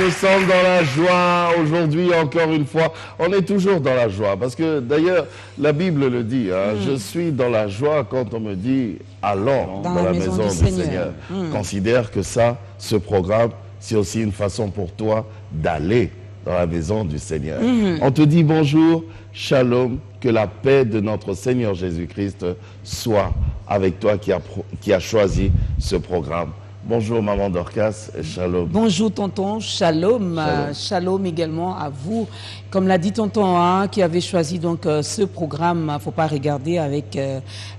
nous sommes dans la joie aujourd'hui, encore une fois. On est toujours dans la joie, parce que d'ailleurs, la Bible le dit, hein, je suis dans la joie quand on me dit « allons dans la maison du Seigneur ». Considère que ça, ce programme, c'est aussi une façon pour toi d'aller dans la maison du Seigneur. On te dit bonjour, shalom, que la paix de notre Seigneur Jésus-Christ soit avec toi qui a choisi ce programme. Bonjour Maman Dorcas, shalom. Bonjour tonton, shalom. Shalom également à vous. Comme l'a dit tonton, hein, qui avait choisi donc ce programme, il ne faut pas regarder avec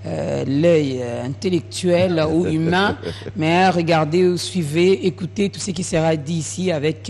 l'œil intellectuel ou humain, mais regardez, suivez, écoutez tout ce qui sera dit ici avec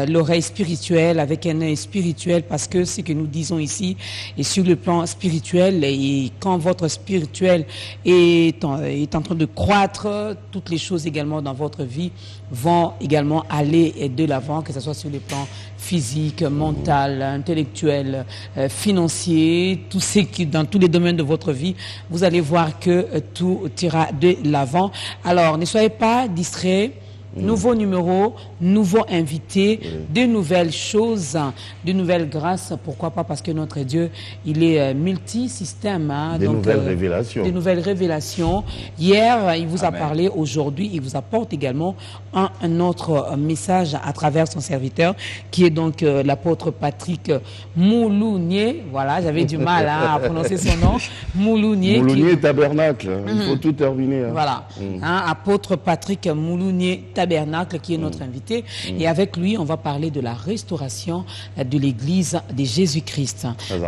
l'oreille spirituelle, avec un œil spirituel, parce que ce que nous disons ici est sur le plan spirituel, et quand votre spirituel est en train de croître, toutes les choses également dans votre vie vont également aller de l'avant, que ce soit sur le plan physique, mental, intellectuel, financier, tout ce qui, dans tous les domaines de votre vie, vous allez voir que tout ira de l'avant. Alors, ne soyez pas distraits. Nouveau numéro, nouveau invité, de nouvelles choses, de nouvelles grâces. Pourquoi pas? Parce que notre Dieu, il est multisystème. Hein, des nouvelles révélations. Des nouvelles révélations. Hier, il vous a parlé. Aujourd'hui, il vous apporte également un autre message à travers son serviteur, qui est donc l'apôtre Patrick Moulounier. Voilà, j'avais du mal à prononcer son nom. Moulounier. Moulounier Tabernacle. Il faut tout terminer. Hein. Voilà. Apôtre Patrick Moulounier Tabernacle, qui est notre invité. Et avec lui, on va parler de la restauration de l'Église de Jésus-Christ.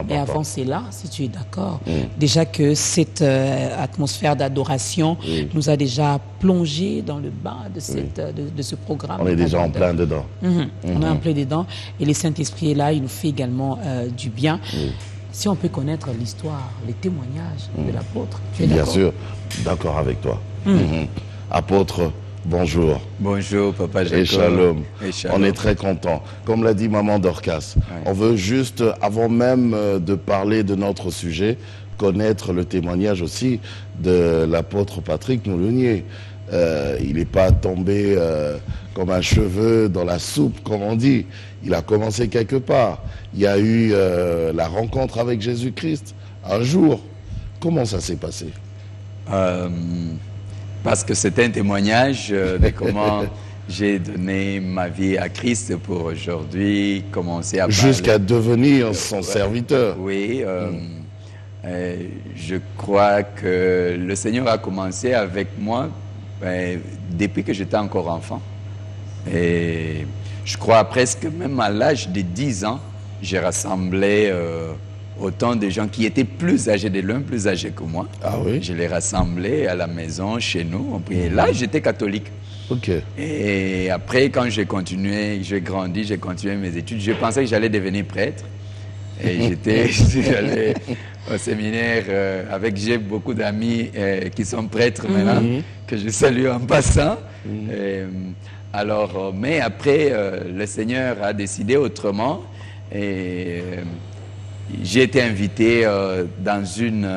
Et avant cela, si tu es d'accord, déjà que cette atmosphère d'adoration nous a déjà plongé dans le bas de ce programme. On est déjà en plein dedans. On est en plein dedans. Et le Saint-Esprit est là, il nous fait également du bien. Si on peut connaître l'histoire, les témoignages de l'apôtre, tu es d'accord? Bien sûr, d'accord avec toi. Apôtre, bonjour. Bonjour, Papa Jacob. Et shalom. Et shalom. On est très content. Comme l'a dit Maman Dorcas, on veut juste, avant même de parler de notre sujet, connaître le témoignage aussi de l'apôtre Patrick Moulounier. Il n'est pas tombé comme un cheveu dans la soupe, comme on dit. Il a commencé quelque part. Il y a eu la rencontre avec Jésus-Christ un jour. Comment ça s'est passé? Parce que c'est un témoignage de comment j'ai donné ma vie à Christ pour aujourd'hui commencer à parler. Jusqu'à devenir son serviteur. Oui, je crois que le Seigneur a commencé avec moi depuis que j'étais encore enfant. Et je crois presque même à l'âge de 10 ans, j'ai rassemblé autant de gens qui étaient plus âgés de l'un, plus âgés que moi. Ah oui? Je les rassemblais à la maison, chez nous. Et là, j'étais catholique. Ok. Et après, quand j'ai continué, j'ai grandi, j'ai continué mes études, je pensais que j'allais devenir prêtre. Et j'allais au séminaire j'ai beaucoup d'amis qui sont prêtres maintenant, que je salue en passant. Mais après, le Seigneur a décidé autrement. Et j'ai été invité dans une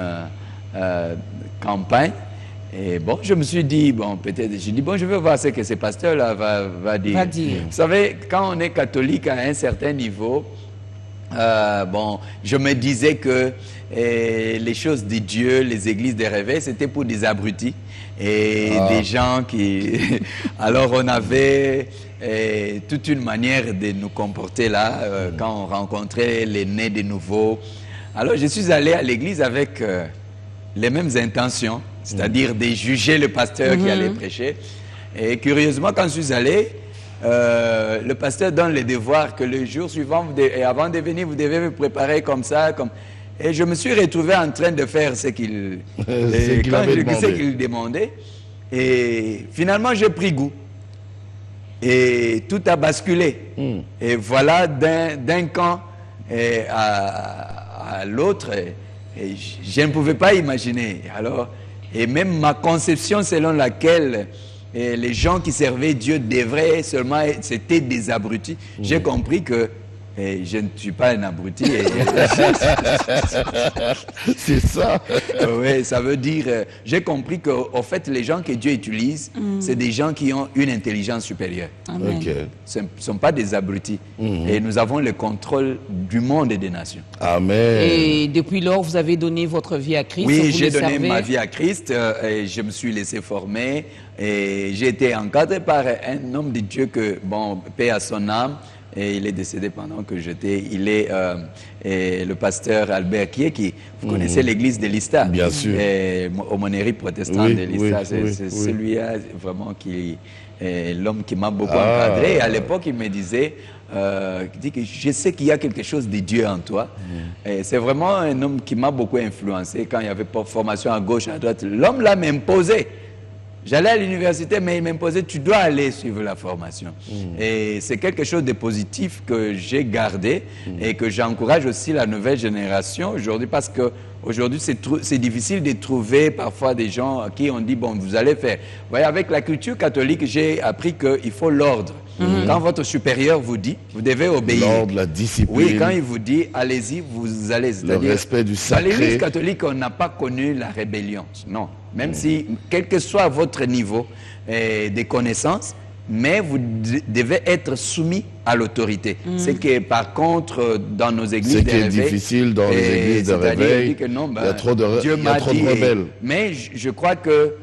campagne. Et bon, je me suis dit, je vais voir ce que ce pasteur-là va dire. Vous savez, quand on est catholique à un certain niveau, je me disais que les choses de Dieu, les églises des réveils, c'était pour des abrutis et des gens qui... Alors on avait toute une manière de nous comporter là, quand on rencontrait les nés de nouveau. Alors je suis allé à l'église avec les mêmes intentions, c'est-à-dire de juger le pasteur qui allait prêcher. Et curieusement, quand je suis allé, le pasteur donne les devoirs que le jour suivant, et avant de venir, vous devez vous préparer comme ça. Et je me suis retrouvé en train de faire ce qu'il demandait. Et finalement, j'ai pris goût. Et tout a basculé. Et voilà, d'un camp à l'autre, je ne pouvais pas imaginer. Alors, et même ma conception selon laquelle les gens qui servaient Dieu devraient seulement, c'était des abrutis. J'ai compris que Et je ne suis pas un abruti. C'est ça. Oui, ça veut dire... j'ai compris qu'en fait, les gens que Dieu utilise, c'est des gens qui ont une intelligence supérieure. Amen. Ok. Ce ne sont pas des abrutis. Et nous avons le contrôle du monde et des nations. Amen. Et depuis lors, vous avez donné votre vie à Christ. Oui, vous j'ai le donné servez. ma vie à Christ et je me suis laissé former. Et j'ai été encadré par un homme de Dieu que, bon, paix à son âme. Et il est décédé pendant que j'étais. Il est le pasteur Albert Kieki. Vous connaissez l'église de Lista. Bien sûr. Aumônerie protestante Oui, de Lista. oui, c'est oui. celui-là vraiment qui est l'homme qui m'a beaucoup encadré. Et à l'époque, il me disait, il dit que je sais qu'il y a quelque chose de Dieu en toi. Et c'est vraiment un homme qui m'a beaucoup influencé. Quand il y avait formation à gauche, à droite, l'homme là m'imposait. J'allais à l'université, mais il m'imposait, tu dois aller suivre la formation. Et c'est quelque chose de positif que j'ai gardé et que j'encourage aussi la nouvelle génération aujourd'hui parce que aujourd'hui c'est difficile de trouver parfois des gens à qui on dit, bon, vous allez faire. Vous voyez, avec la culture catholique, j'ai appris qu'il faut l'ordre. Quand votre supérieur vous dit, vous devez obéir. L'ordre, la discipline. Oui, quand il vous dit, allez-y, vous allez. Le respect du sacré. Dans l'Église catholique, on n'a pas connu la rébellion. Non. Même si, quel que soit votre niveau de connaissances, mais vous devez être soumis à l'autorité. C'est que, par contre, dans nos églises de réveil... C'est qui est difficile dans les églises de réveil. Que non, il y a trop de, Dieu il y a trop de rebelles. Mais je crois que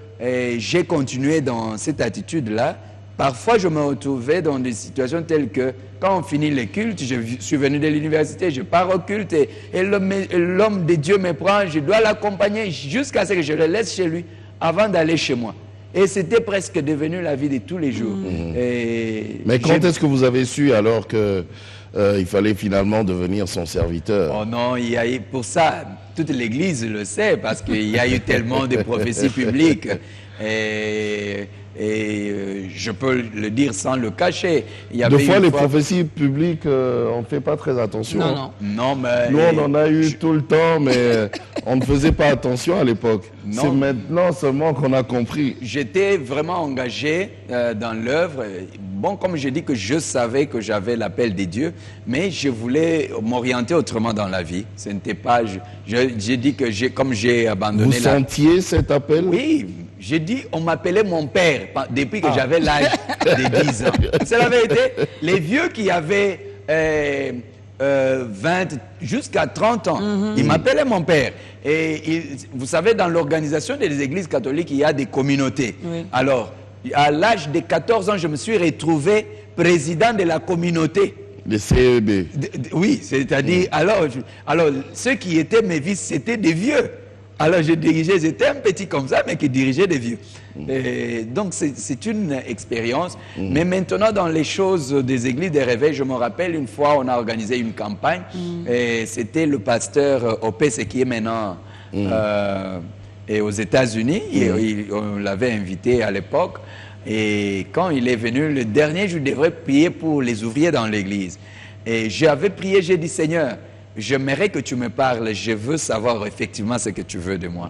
j'ai continué dans cette attitude-là. Parfois, je me retrouvais dans des situations telles que, quand on finit les cultes, je suis venu de l'université, je pars au culte et l'homme de Dieu me prend, je dois l'accompagner jusqu'à ce que je le laisse chez lui avant d'aller chez moi. Et c'était presque devenu la vie de tous les jours. Mais quand est-ce que vous avez su alors que il fallait finalement devenir son serviteur? Oh non, il y a eu, pour ça, toute l'Église le sait, parce qu'il y a eu tellement de prophéties publiques. Et je peux le dire sans le cacher. Deux fois, les prophéties publiques, on ne fait pas très attention. Non, non. Non, mais... Nous, on en a eu tout le temps, mais on ne faisait pas attention à l'époque. C'est maintenant seulement qu'on a compris. J'étais vraiment engagé dans l'œuvre. Bon, comme je dis que je savais que j'avais l'appel des dieux, mais je voulais m'orienter autrement dans la vie. Ce n'était pas... J'ai dit que comme j'ai abandonné... Vous sentiez cet appel? Oui. J'ai dit, on m'appelait mon père depuis que j'avais l'âge de 10 ans. C'est la vérité. Les vieux qui avaient 20 jusqu'à 30 ans, ils m'appelaient mon père. Et vous savez, dans l'organisation des églises catholiques, il y a des communautés. Oui. Alors, à l'âge de 14 ans, je me suis retrouvé président de la communauté. Le CEB. Oui, c'est-à-dire, alors, ceux qui étaient mes vices, c'était des vieux. Alors je dirigeais, j'étais un petit comme ça, mais qui dirigeait des vieux. Donc c'est une expérience. Mais maintenant, dans les choses des églises des réveils, je me rappelle une fois, on a organisé une campagne. Et c'était le pasteur Opes qui est maintenant aux États-Unis. On l'avait invité à l'époque. Et quand il est venu, le dernier jour, je devrais prier pour les ouvriers dans l'église. Et j'avais prié, j'ai dit, Seigneur, j'aimerais que tu me parles, je veux savoir effectivement ce que tu veux de moi.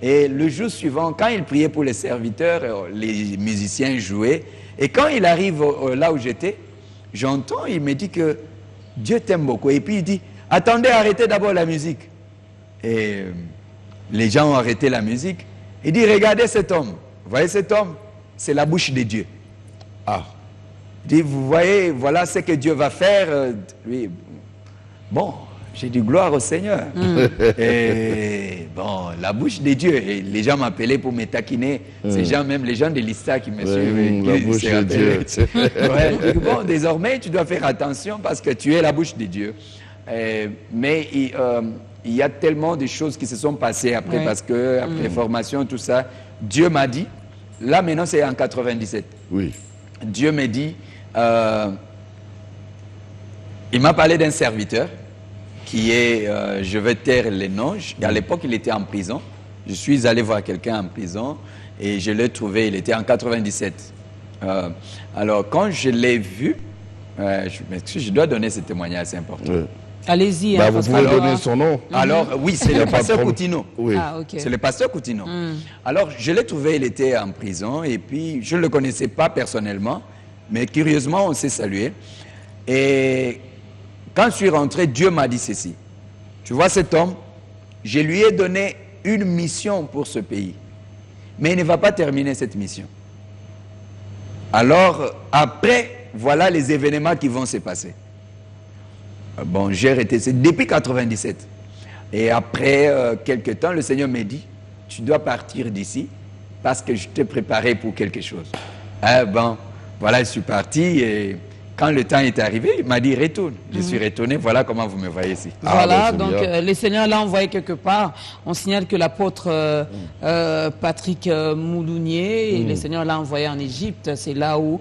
Et le jour suivant, quand il priait pour les serviteurs, les musiciens jouaient. Et quand il arrive là où j'étais, j'entends, il me dit que Dieu t'aime beaucoup. Et puis il dit, attendez, arrêtez d'abord la musique. Et les gens ont arrêté la musique. Il dit, regardez cet homme. Vous voyez cet homme? C'est la bouche de Dieu. Ah. Il dit, vous voyez, voilà ce que Dieu va faire. Oui. Bon. J'ai dit gloire au Seigneur. Et bon, la bouche de Dieu. Et les gens m'appelaient pour me taquiner. Ces gens, même les gens de l'ISTA qui me suivent. La bouche de Dieu. Ouais, bon, désormais, tu dois faire attention parce que tu es la bouche de Dieu. Mais il y a tellement de choses qui se sont passées après parce que, après formation, tout ça, Dieu m'a dit, là maintenant c'est en 97. Oui. Dieu m'a dit, il m'a parlé d'un serviteur qui est, je vais taire les noms, à l'époque il était en prison, je suis allé voir quelqu'un en prison et je l'ai trouvé, il était en 97. Alors quand je l'ai vu, je dois donner ce témoignage, c'est important. Oui. Allez-y. Bah, vous pouvez donner son nom. Alors oui, c'est le pasteur Coutinho. Oui. Ah, okay. C'est le pasteur Coutinho. Alors je l'ai trouvé, il était en prison et puis je ne le connaissais pas personnellement, mais curieusement on s'est salué. Et quand je suis rentré, Dieu m'a dit ceci. Tu vois cet homme, je lui ai donné une mission pour ce pays. Mais il ne va pas terminer cette mission. Alors, après, voilà les événements qui vont se passer. Bon, j'ai arrêté, c'est depuis 97. Et après quelques temps, le Seigneur m'a dit, tu dois partir d'ici parce que je t'ai préparé pour quelque chose. Ah bon, voilà, je suis parti et quand le temps est arrivé, il m'a dit retourne. Je suis retourné, voilà comment vous me voyez ici. Voilà, donc le Seigneur l'a envoyé quelque part. On signale que l'apôtre Patrick Moulounier, le Seigneur l'a envoyé en Égypte. C'est là où,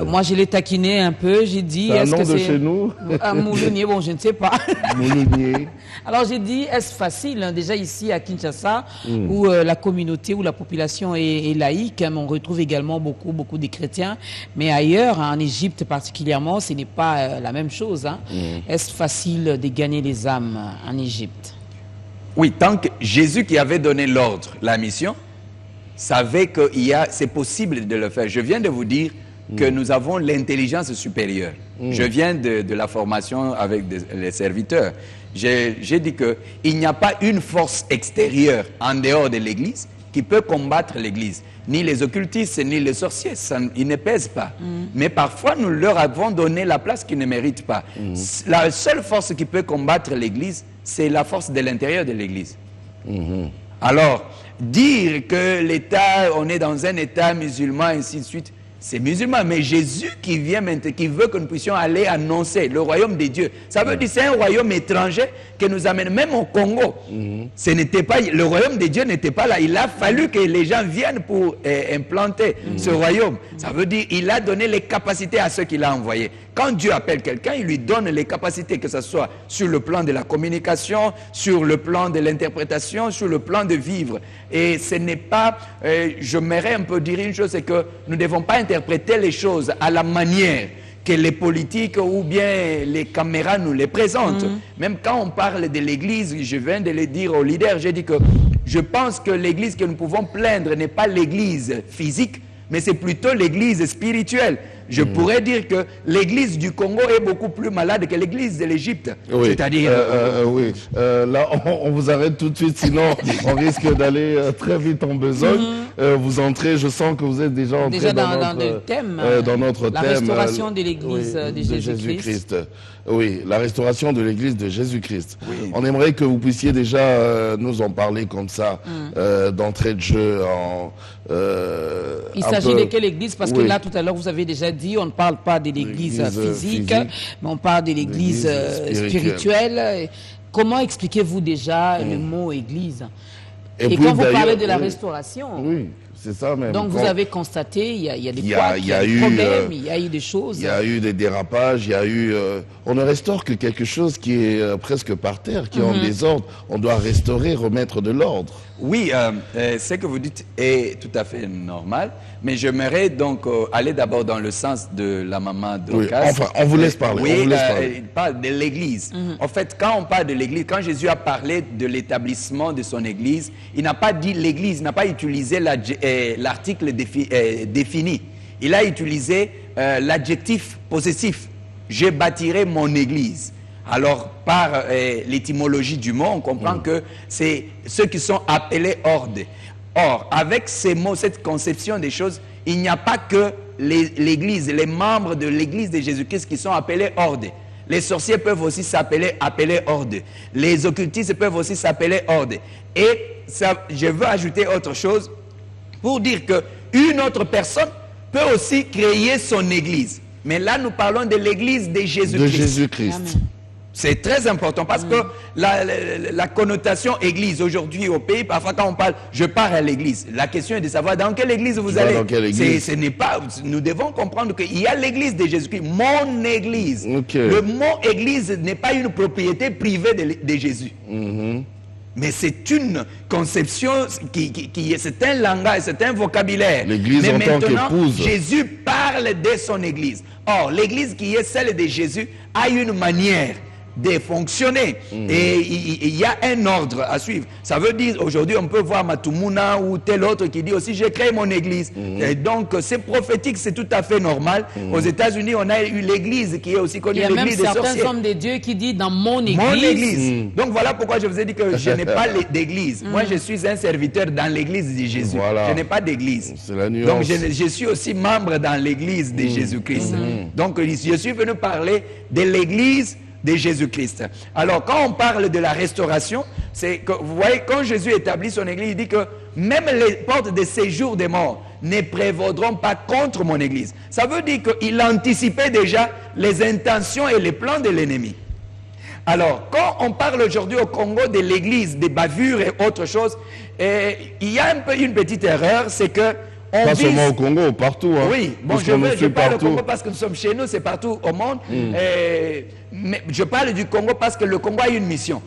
moi je l'ai taquiné un peu, j'ai dit... C'est un nom de chez nous? Moulounier, bon je ne sais pas. Moulounier. Alors j'ai dit, est-ce facile, hein, déjà ici à Kinshasa, où la communauté, où la population est laïque, hein, on retrouve également beaucoup de chrétiens, mais ailleurs, hein, en Égypte particulièrement, ce n'est pas la même chose. Hein. Est-ce facile de gagner les âmes en Égypte? Oui, tant que Jésus qui avait donné l'ordre, la mission, savait que c'est possible de le faire. Je viens de vous dire que nous avons l'intelligence supérieure. Je viens de la formation avec les serviteurs. J'ai dit qu'il n'y a pas une force extérieure en dehors de l'Église qui peut combattre l'Église. Ni les occultistes, ni les sorciers, ils ne pèsent pas. Mais parfois, nous leur avons donné la place qu'ils ne méritent pas. La seule force qui peut combattre l'Église, c'est la force de l'intérieur de l'Église. Alors, dire que l'État, on est dans un État musulman, ainsi de suite, c'est musulman, mais Jésus qui vient maintenant, qui veut que nous puissions aller annoncer le royaume de Dieu. Ça veut dire que c'est un royaume étranger que nous amène, même au Congo. Ce n'était pas, le royaume de Dieu n'était pas là. Il a fallu que les gens viennent pour implanter ce royaume. Ça veut dire qu'il a donné les capacités à ceux qu'il a envoyés. Quand Dieu appelle quelqu'un, il lui donne les capacités, que ce soit sur le plan de la communication, sur le plan de l'interprétation, sur le plan de vivre. Et ce n'est pas, je m'aimerais un peu dire une chose, c'est que nous ne devons pas interpréter les choses à la manière que les politiques ou bien les caméras nous les présentent. Même quand on parle de l'Église, je viens de le dire aux leaders, j'ai dit que je pense que l'Église que nous pouvons plaindre n'est pas l'Église physique, mais c'est plutôt l'Église spirituelle. Je pourrais dire que l'Église du Congo est beaucoup plus malade que l'Église de l'Égypte. Oui. C'est-à-dire... oui. Là, on vous arrête tout de suite, sinon on risque d'aller très vite en besogne. Vous entrez, je sens que vous êtes déjà entré dans le thème, dans notre la thème. Restauration de l'Église de Jésus-Christ. Oui, la restauration de l'Église de Jésus-Christ. Oui. On aimerait que vous puissiez déjà nous en parler comme ça, d'entrée de jeu. Il s'agit de quelle Église? Parce que là, tout à l'heure, vous avez déjà dit, on ne parle pas de l'Église physique, mais on parle de l'Église spirituelle. Comment expliquez-vous déjà le mot Église? Et puis, quand vous parlez de la restauration, c'est ça même. Donc vous avez constaté, il y a des problèmes, il y a eu des choses. Il y a eu des dérapages, il y a eu... on ne restaure que quelque chose qui est presque par terre, qui est en désordre. On doit restaurer, remettre de l'ordre. Oui, ce que vous dites est tout à fait normal, mais j'aimerais donc aller d'abord dans le sens de la maman d'Ocas. Oui, enfin, on vous laisse parler. Oui, il parle de l'Église. En fait, quand on parle de l'Église, quand Jésus a parlé de l'établissement de son Église, il n'a pas dit l'Église, il n'a pas utilisé l'article défini. Il a utilisé l'adjectif possessif. Je bâtirai mon Église. Alors, par l'étymologie du mot, on comprend que c'est ceux qui sont appelés horde. Or, avec ces mots, cette conception des choses, il n'y a pas que l'Église, les membres de l'Église de Jésus-Christ qui sont appelés horde. Les sorciers peuvent aussi s'appeler horde. Les occultistes peuvent aussi s'appeler horde. Et ça, je veux ajouter autre chose pour dire qu'une autre personne peut aussi créer son Église. Mais là, nous parlons de l'Église de Jésus-Christ. De Jésus-Christ. C'est très important parce que la connotation église aujourd'hui au pays, parfois quand on parle, je pars à l'église. La question est de savoir dans quelle église vous allez. Ce n'est pas, nous devons comprendre qu'il y a l'église de Jésus-Christ, mon église. Le mot église n'est pas une propriété privée de Jésus. Mais c'est une conception c'est un langage, c'est un vocabulaire. L'église en tant qu'épouse. Jésus parle de son église. Or, l'église qui est celle de Jésus a une manière de fonctionner. Et il y a un ordre à suivre. Ça veut dire, aujourd'hui, on peut voir Matumuna ou tel autre qui dit aussi, j'ai créé mon église. Et donc, c'est prophétique, c'est tout à fait normal. Aux États-Unis, on a eu l'église qui est aussi connue, l'église des sorciers. Il y a même certains hommes de Dieu qui disent dans mon église. Mon église. Donc, voilà pourquoi je vous ai dit que je n'ai pas d'église. Moi, je suis un serviteur dans l'église de Jésus. Voilà. Je n'ai pas d'église. C'est la nuance. Donc, je suis aussi membre dans l'église de Jésus-Christ. Donc, je suis venu parler de l'église de Jésus-Christ. Alors, quand on parle de la restauration, c'est que, vous voyez, quand Jésus établit son église, il dit que même les portes de séjour des morts ne prévaudront pas contre mon église. Ça veut dire qu'il anticipait déjà les intentions et les plans de l'ennemi. Alors, quand on parle aujourd'hui au Congo de l'église, des bavures et autre chose, il y a un peu une petite erreur, c'est que pas seulement au Congo, partout. Hein. Oui, bon, je parle du Congo parce que nous sommes chez nous, c'est partout au monde. Mais je parle du Congo parce que le Congo a une mission.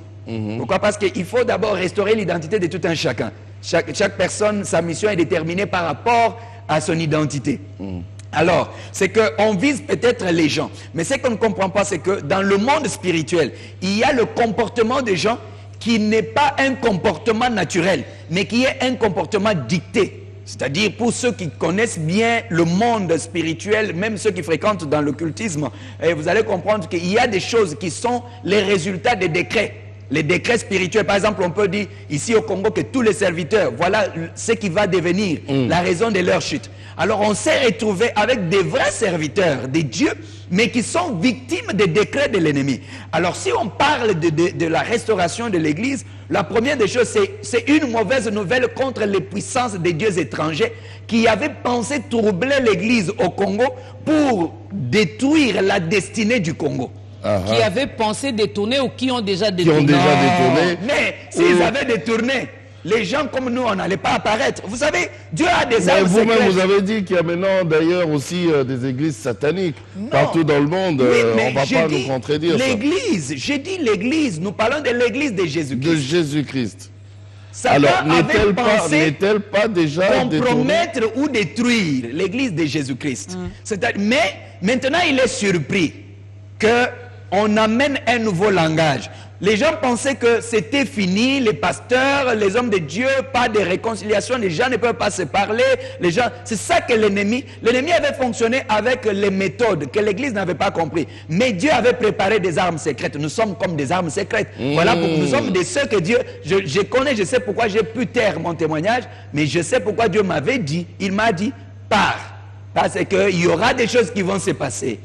Pourquoi? Parce qu'il faut d'abord restaurer l'identité de tout un chacun. Chaque personne, sa mission est déterminée par rapport à son identité. Alors, c'est qu'on vise peut-être les gens. Mais ce qu'on ne comprend pas, c'est que dans le monde spirituel, il y a le comportement des gens qui n'est pas un comportement naturel, mais qui est un comportement dicté. C'est-à-dire, pour ceux qui connaissent bien le monde spirituel, même ceux qui fréquentent dans l'occultisme, vous allez comprendre qu'il y a des choses qui sont les résultats des décrets. Les décrets spirituels, par exemple, on peut dire ici au Congo que tous les serviteurs, voilà ce qui va devenir la raison de leur chute. Alors, on s'est retrouvé avec des vrais serviteurs, des dieux, mais qui sont victimes des décrets de l'ennemi. Alors, si on parle de la restauration de l'Église, la première des choses, c'est une mauvaise nouvelle contre les puissances des dieux étrangers qui avaient pensé troubler l'Église au Congo pour détruire la destinée du Congo. Qui avaient pensé détourner ou qui ont déjà détourné. Mais s'ils avaient détourné, les gens comme nous, on n'allait pas apparaître. Vous savez, Dieu a des armes secrètes. Vous-même, vous avez dit qu'il y a maintenant d'ailleurs aussi des églises sataniques partout dans le monde. Oui, on ne va pas nous contredire. L'église, j'ai dit l'église, nous parlons de l'église de Jésus-Christ. De Jésus-Christ. Satan n'est-elle pas déjà compromettre ou détruire l'église de Jésus-Christ. Mais maintenant, il est surpris qu'on amène un nouveau langage. Les gens pensaient que c'était fini, les pasteurs, les hommes de Dieu, pas de réconciliation, les gens ne peuvent pas se parler, c'est ça que l'ennemi avait fonctionné avec les méthodes que l'Église n'avait pas compris. Mais Dieu avait préparé des armes secrètes, nous sommes comme des armes secrètes. Voilà pourquoi nous sommes de ceux que Dieu, je connais, je sais pourquoi j'ai pu taire mon témoignage, mais je sais pourquoi Dieu m'avait dit, il m'a dit, pars, parce qu'il y aura des choses qui vont se passer.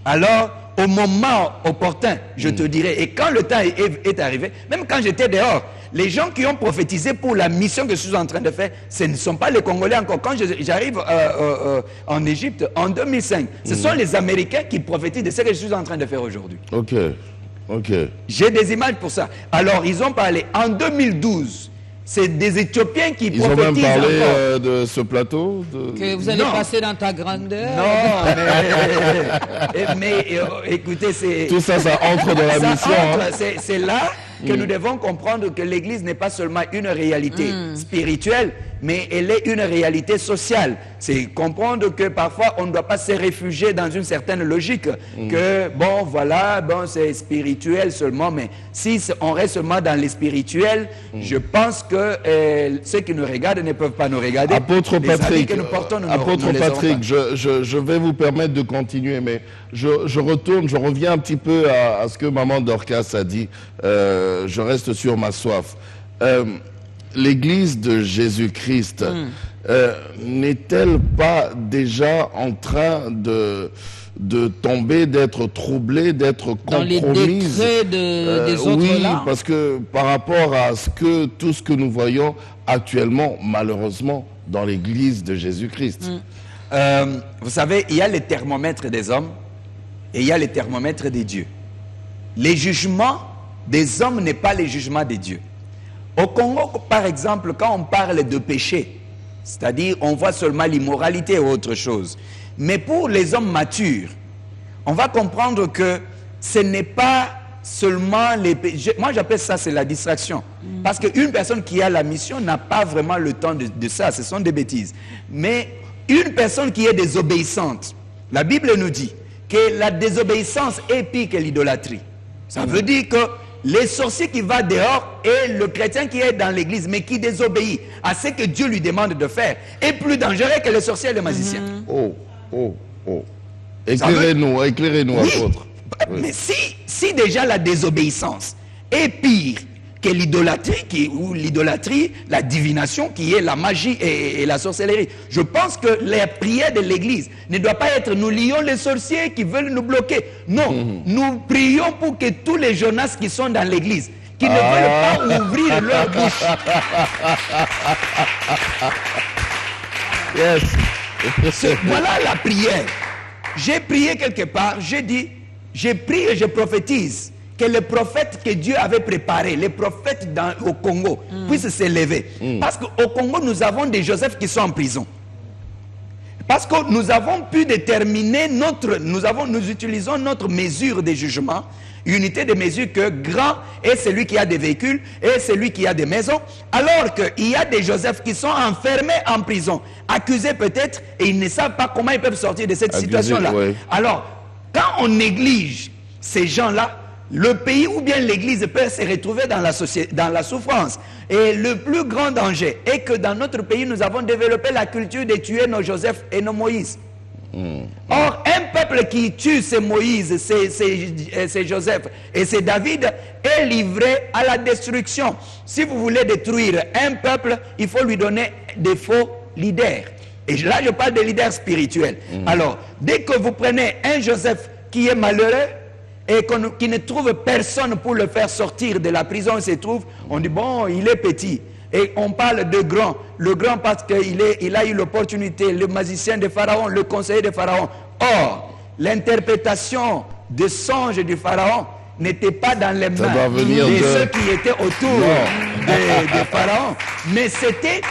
Alors, au moment opportun, je te dirai, et quand le temps est arrivé, même quand j'étais dehors, les gens qui ont prophétisé pour la mission que je suis en train de faire, ce ne sont pas les Congolais encore. Quand j'arrive en Égypte, en 2005, ce sont les Américains qui prophétisent de ce que je suis en train de faire aujourd'hui. Ok. J'ai des images pour ça. Alors, ils ont parlé, en 2012, c'est des Éthiopiens qui prophétisent encore. Ils ont même parlé de ce plateau que vous allez passer dans ta grandeur. Non, mais écoutez, c'est... Tout ça, ça entre dans la mission. C'est là que nous devons comprendre que l'Église n'est pas seulement une réalité spirituelle, mais elle est une réalité sociale. C'est comprendre que parfois on ne doit pas se réfugier dans une certaine logique, que bon voilà, bon c'est spirituel seulement, mais si on reste seulement dans les spirituels, je pense que ceux qui nous regardent ne peuvent pas nous regarder. Apôtre Patrick, Patrick, je vais vous permettre de continuer, mais je reviens un petit peu à ce que maman Dorcas a dit. Je reste sur ma soif. L'Église de Jésus-Christ n'est-elle pas déjà en train de tomber, d'être troublée, d'être compromise? Dans les décrets des autres là? Oui, parce que par rapport à tout ce que nous voyons actuellement, malheureusement, dans l'Église de Jésus-Christ. Vous savez, il y a les thermomètres des hommes et il y a les thermomètres des dieux. Les jugements des hommes n'est pas les jugements des dieux. Au Congo, par exemple, quand on parle de péché, c'est-à-dire on voit seulement l'immoralité ou autre chose. Mais pour les hommes matures, on va comprendre que ce n'est pas seulement les péchés. Moi, j'appelle ça, c'est la distraction. Parce qu'une personne qui a la mission n'a pas vraiment le temps de ça. Ce sont des bêtises. Mais une personne qui est désobéissante, la Bible nous dit que la désobéissance est pire que l'idolâtrie. Ça veut dire que les sorciers qui vont dehors et le chrétien qui est dans l'église, mais qui désobéit à ce que Dieu lui demande de faire, est plus dangereux que les sorciers et les magiciens. Oh. Éclairez-nous, oui, apôtre. Mais si déjà la désobéissance est pire que l'idolâtrie, la divination qui est la magie et la sorcellerie. Je pense que les prières de l'église ne doivent pas être nous lions les sorciers qui veulent nous bloquer. Non, nous prions pour que tous les Jonas qui sont dans l'église, qui ne veulent pas ouvrir leur bouche. Voilà la prière. J'ai prié quelque part, j'ai dit, je prie et je prophétise que les prophètes que Dieu avait préparés, les prophètes au Congo, puissent s'élever. Parce qu'au Congo, nous avons des Joseph qui sont en prison. Parce que nous avons pu déterminer nous utilisons notre mesure de jugement, unité de mesure que grand est celui qui a des véhicules et celui qui a des maisons, alors qu'il y a des Joseph qui sont enfermés en prison, accusés peut-être, et ils ne savent pas comment ils peuvent sortir de cette situation-là. Ouais. Alors, quand on néglige ces gens-là, le pays ou bien l'église peut se retrouver dans la souffrance. Et le plus grand danger est que dans notre pays, nous avons développé la culture de tuer nos Joseph et nos Moïse. Or, un peuple qui tue ses Moïse, ses Joseph et ses David est livré à la destruction. Si vous voulez détruire un peuple, il faut lui donner des faux leaders. Et là, je parle de leaders spirituels. Alors, dès que vous prenez un Joseph qui est malheureux, et qui ne trouve personne pour le faire sortir de la prison, il se trouve, on dit bon, il est petit. Et on parle de grand. Le grand parce qu'il a eu l'opportunité, le magicien de Pharaon, le conseiller de Pharaon. Or, l'interprétation des songes du Pharaon n'était pas dans les mains de ceux qui étaient autour de Pharaon, mais c'était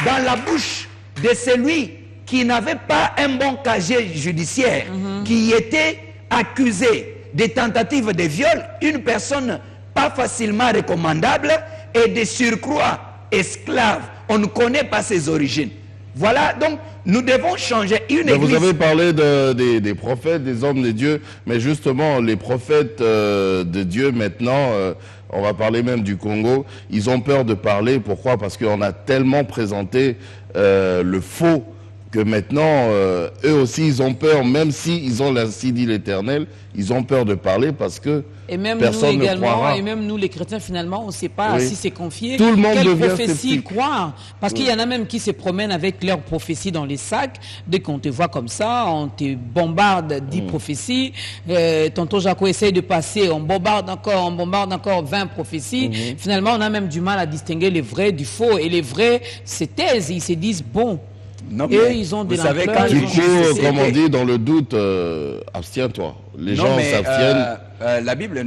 dans la bouche de celui qui n'avait pas un bon casier judiciaire, qui était accusé des tentatives de viol, une personne pas facilement recommandable et de surcroît esclave. On ne connaît pas ses origines. Voilà, donc nous devons changer une église. Vous avez parlé des prophètes, des hommes de Dieu, mais justement les prophètes de Dieu maintenant, on va parler même du Congo, ils ont peur de parler. Pourquoi? Parce qu'on a tellement présenté le faux que maintenant, eux aussi, ils ont peur, même s'ils ont ainsi dit l'Éternel, ils ont peur de parler parce que personne ne croira. Et même nous, les chrétiens, finalement, on ne sait pas si c'est confié. Tout le monde quelle devient prophétie sceptique. croire. Parce qu'il y en a même qui se promènent avec leurs prophéties dans les sacs. Dès qu'on te voit comme ça, on te bombarde 10 prophéties. Tonton Jaco essaye de passer, on bombarde encore 20 prophéties. Finalement, on a même du mal à distinguer les vrais du faux. Et les vrais se taisent, ils se disent, bon... Non, mais ils ont vous savez, quand du coup, comme on dit, dans le doute, abstiens-toi. Les gens s'abstiennent. La Bible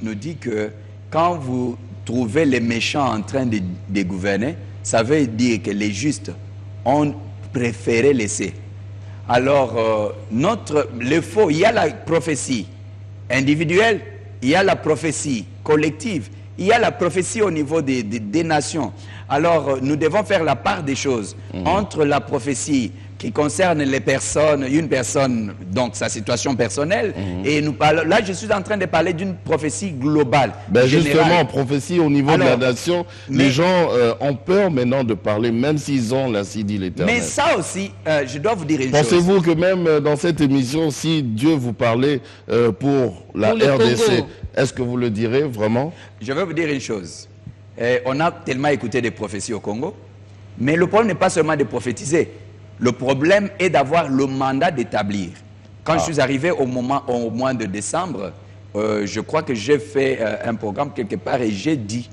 nous dit que quand vous trouvez les méchants en train de gouverner, ça veut dire que les justes ont préféré laisser. Alors, le faux, il y a la prophétie individuelle, il y a la prophétie collective, il y a la prophétie au niveau des nations. Alors, nous devons faire la part des choses entre la prophétie qui concerne les personnes, une personne, donc sa situation personnelle, et nous parlons, là je suis en train de parler d'une prophétie globale. Justement, prophétie au niveau de la nation, les gens ont peur maintenant de parler, même s'ils ont ainsi dit l'Éternel. Mais ça aussi, je dois vous dire une chose. Pensez-vous que même dans cette émission, si Dieu vous parlait pour la RDC, est-ce que vous le direz vraiment? Je vais vous dire une chose. On a tellement écouté des prophéties au Congo, mais le problème n'est pas seulement de prophétiser. Le problème est d'avoir le mandat d'établir. Quand je suis arrivé au mois de décembre, je crois que j'ai fait un programme quelque part et j'ai dit,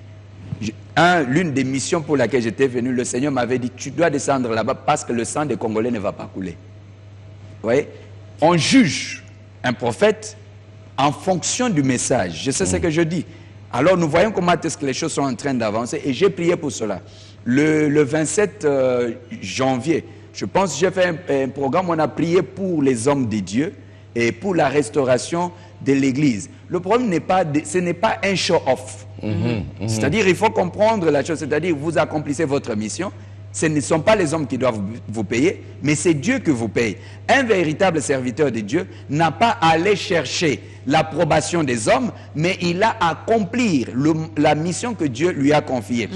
l'une des missions pour laquelle j'étais venu, le Seigneur m'avait dit, tu dois descendre là-bas parce que le sang des Congolais ne va pas couler. Vous voyez? On juge un prophète en fonction du message. Je sais ce que je dis. Alors nous voyons comment est-ce que les choses sont en train d'avancer et j'ai prié pour cela. Le 27 janvier, je pense que j'ai fait un programme où on a prié pour les hommes de Dieu et pour la restauration de l'Église. Le problème ce n'est pas un show-off. C'est-à-dire, il faut comprendre la chose, c'est-à-dire vous accomplissez votre mission. Ce ne sont pas les hommes qui doivent vous payer, mais c'est Dieu que vous paye. Un véritable serviteur de Dieu n'a pas à aller chercher l'approbation des hommes, mais il a à accomplir la mission que Dieu lui a confiée.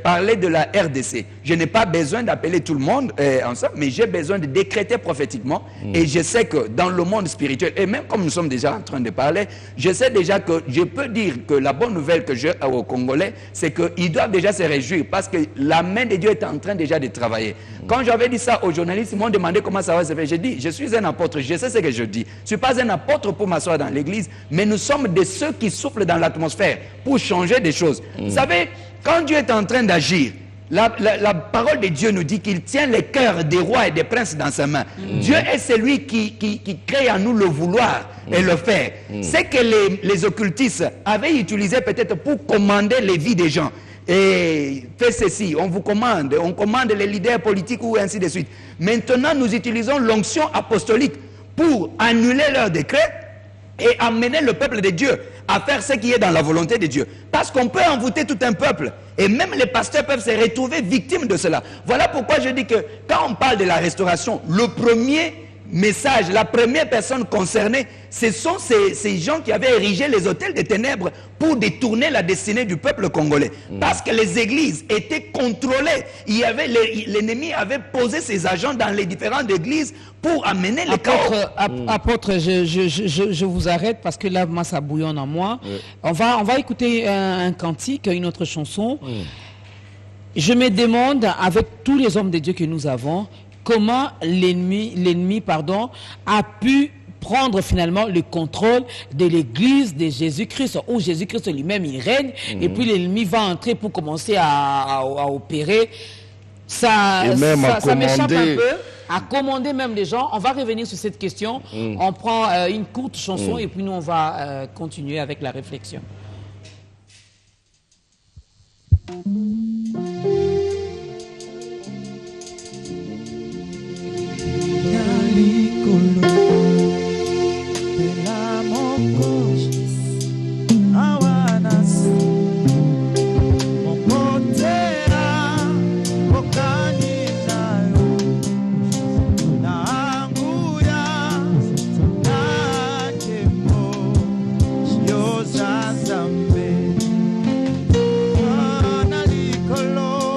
Parler de la RDC. Je n'ai pas besoin d'appeler tout le monde ensemble, mais j'ai besoin de décréter prophétiquement. Et je sais que dans le monde spirituel, et même comme nous sommes déjà en train de parler, je sais déjà que je peux dire que la bonne nouvelle que j'ai aux Congolais, c'est qu'ils doivent déjà se réjouir parce que la main de Dieu est en train déjà de travailler. Quand j'avais dit ça aux journalistes, ils m'ont demandé comment ça va se faire. J'ai dit, je suis un apôtre, je sais ce que je dis. Je ne suis pas un apôtre pour m'asseoir dans l'église, mais nous sommes de ceux qui soufflent dans l'atmosphère pour changer des choses. Vous savez, quand Dieu est en train d'agir, la parole de Dieu nous dit qu'il tient les cœurs des rois et des princes dans sa main. Dieu est celui qui crée en nous le vouloir et le faire. C'est que les occultistes avaient utilisé peut-être pour commander les vies des gens. Et fais ceci, on vous commande, on commande les leaders politiques ou ainsi de suite. Maintenant, nous utilisons l'onction apostolique pour annuler leurs décrets et amener le peuple de Dieu à faire ce qui est dans la volonté de Dieu. Parce qu'on peut envoûter tout un peuple. Et même les pasteurs peuvent se retrouver victimes de cela. Voilà pourquoi je dis que quand on parle de la restauration, le premier message, la première personne concernée, ce sont ces gens qui avaient érigé les hôtels des ténèbres pour détourner la destinée du peuple congolais. Parce que les églises étaient contrôlées. L'ennemi avait posé ses agents dans les différentes églises pour amener les chaos. Apôtre, je vous arrête parce que là, moi, ça bouillonne en moi. Oui. On va écouter un cantique, une autre chanson. Je me demande, avec tous les hommes de Dieu que nous avons, comment l'ennemi a pu prendre finalement le contrôle de l'église de Jésus-Christ, où Jésus-Christ lui-même il règne, et puis l'ennemi va entrer pour commencer à opérer. Ça m'échappe un peu, à commander même les gens. On va revenir sur cette question. On prend une courte chanson et puis nous on va continuer avec la réflexion. Zambe, Anali Kolo.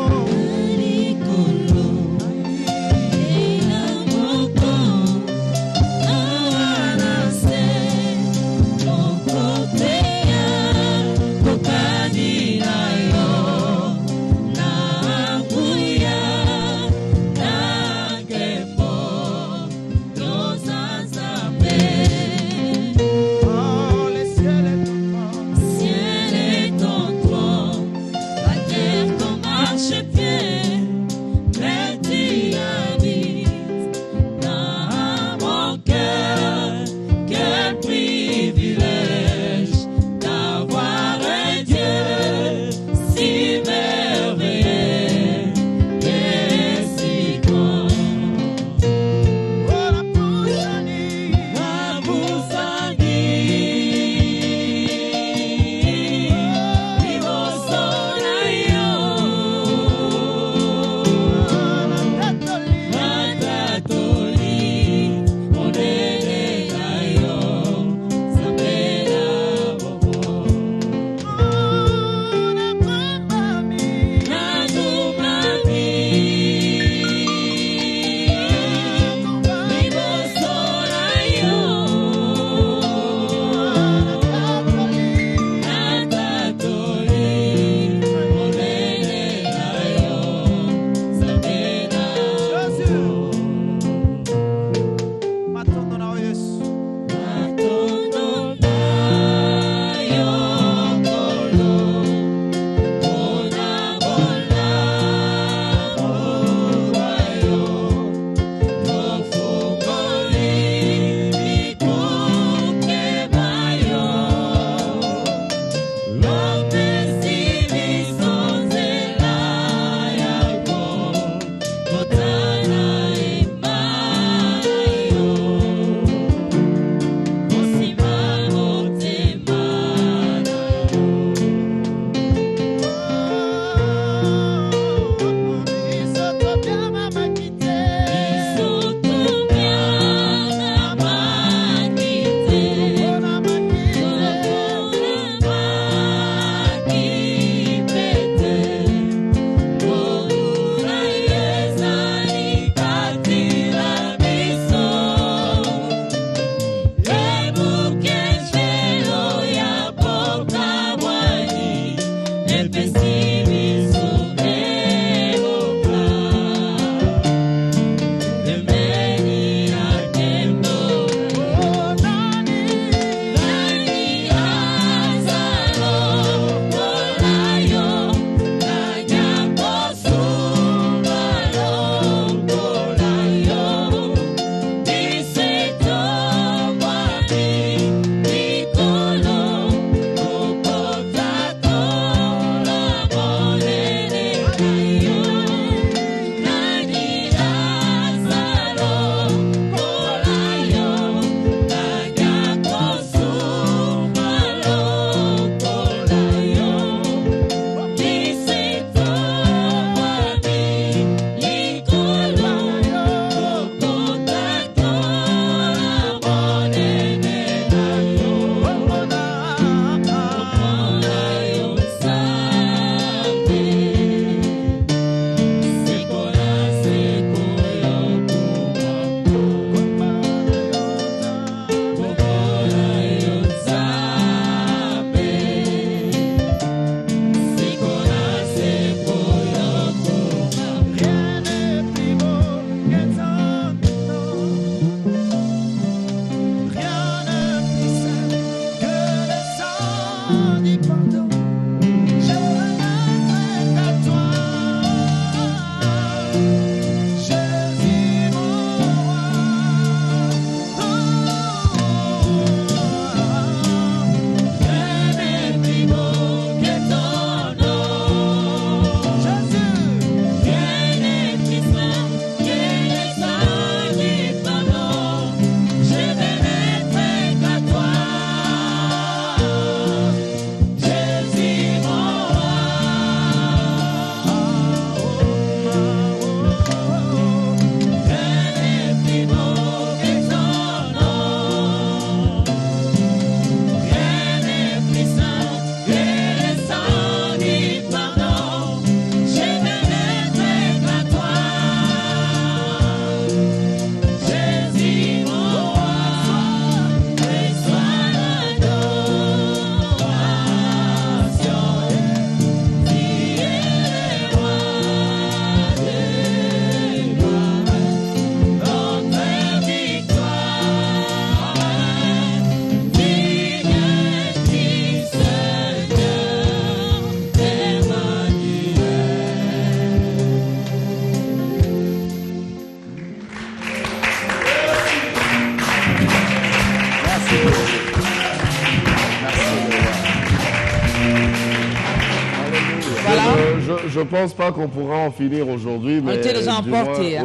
je pense pas qu'on pourra en finir aujourd'hui. On était déjà emportés.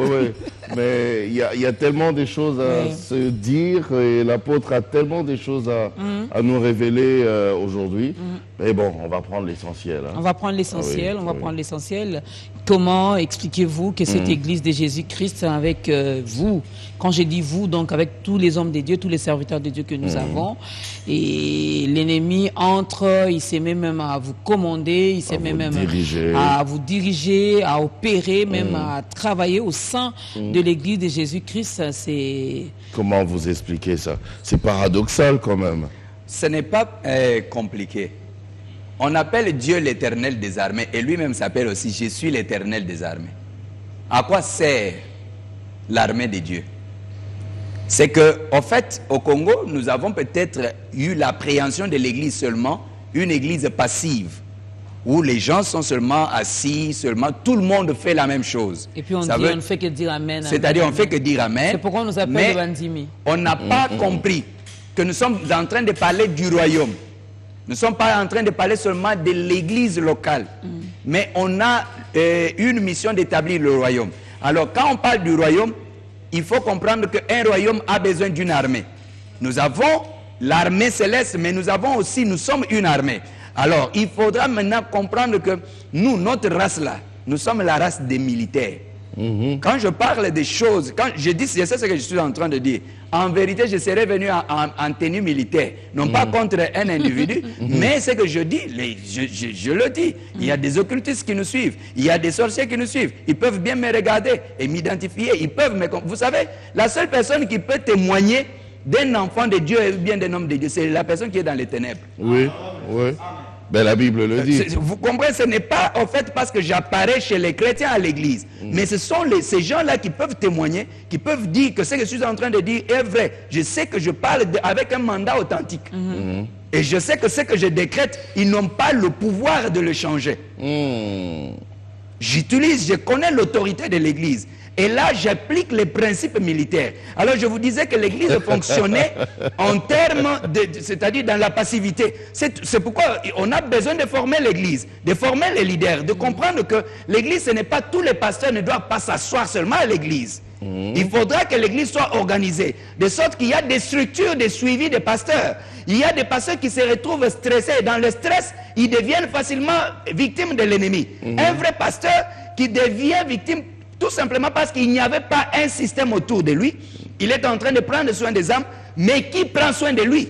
Mais il y a tellement de choses à se dire et l'apôtre a tellement de choses à nous révéler aujourd'hui. Mais bon, on va prendre l'essentiel. Hein. On va prendre l'essentiel, prendre l'essentiel. Comment expliquez-vous que cette Église de Jésus-Christ avec vous, quand je dis vous, donc avec tous les hommes de Dieu, tous les serviteurs de Dieu que nous avons, et l'ennemi entre, il se met même à vous commander, il se met même à vous diriger, à opérer, même à travailler au sein de l'Église de Jésus-Christ. C'est... Comment vous expliquez ça? C'est paradoxal quand même. Ce n'est pas compliqué. On appelle Dieu l'Éternel des armées et lui-même s'appelle aussi « Je suis l'Éternel des armées ». À quoi sert l'armée de Dieu? C'est qu'en fait, au Congo, nous avons peut-être eu l'appréhension de l'Église seulement, une Église passive, où les gens sont seulement assis, tout le monde fait la même chose. Et puis on ne fait que dire Amen. C'est-à-dire on ne fait que dire Amen. C'est pourquoi on nous appelle les Bandimi. On n'a pas compris que nous sommes en train de parler du royaume. Nous ne sommes pas en train de parler seulement de l'église locale, mais on a une mission d'établir le royaume. Alors quand on parle du royaume, il faut comprendre qu'un royaume a besoin d'une armée. Nous avons l'armée céleste, mais nous sommes une armée. Alors il faudra maintenant comprendre que nous, notre race là, nous sommes la race des militaires. Quand je parle des choses, quand je dis, c'est ça ce que je suis en train de dire. En vérité, je serais venu en tenue militaire, non pas contre un individu, mais ce que je dis, je le dis. Il y a des occultistes qui nous suivent, il y a des sorciers qui nous suivent. Ils peuvent bien me regarder et m'identifier. Ils peuvent me... Vous savez, la seule personne qui peut témoigner d'un enfant de Dieu et bien d'un homme de Dieu, c'est la personne qui est dans les ténèbres. Oui, oui. Ben, la Bible le dit. Vous comprenez, ce n'est pas en fait parce que j'apparais chez les chrétiens à l'église. Mais ce sont ces gens-là qui peuvent témoigner, qui peuvent dire que ce que je suis en train de dire est vrai. Je sais que je parle avec un mandat authentique. Et je sais que ce que je décrète, ils n'ont pas le pouvoir de le changer. Je connais l'autorité de l'église. Et là, j'applique les principes militaires. Alors, je vous disais que l'Église fonctionnait en termes c'est-à-dire dans la passivité. C'est pourquoi on a besoin de former l'Église, de former les leaders, de comprendre que l'Église, ce n'est pas tous les pasteurs ne doivent pas s'asseoir seulement à l'Église. Il faudra que l'Église soit organisée, de sorte qu'il y a des structures de suivi des pasteurs. Il y a des pasteurs qui se retrouvent stressés. Et dans le stress, ils deviennent facilement victimes de l'ennemi. Un vrai pasteur qui devient victime tout simplement parce qu'il n'y avait pas un système autour de lui. Il est en train de prendre soin des âmes, mais qui prend soin de lui?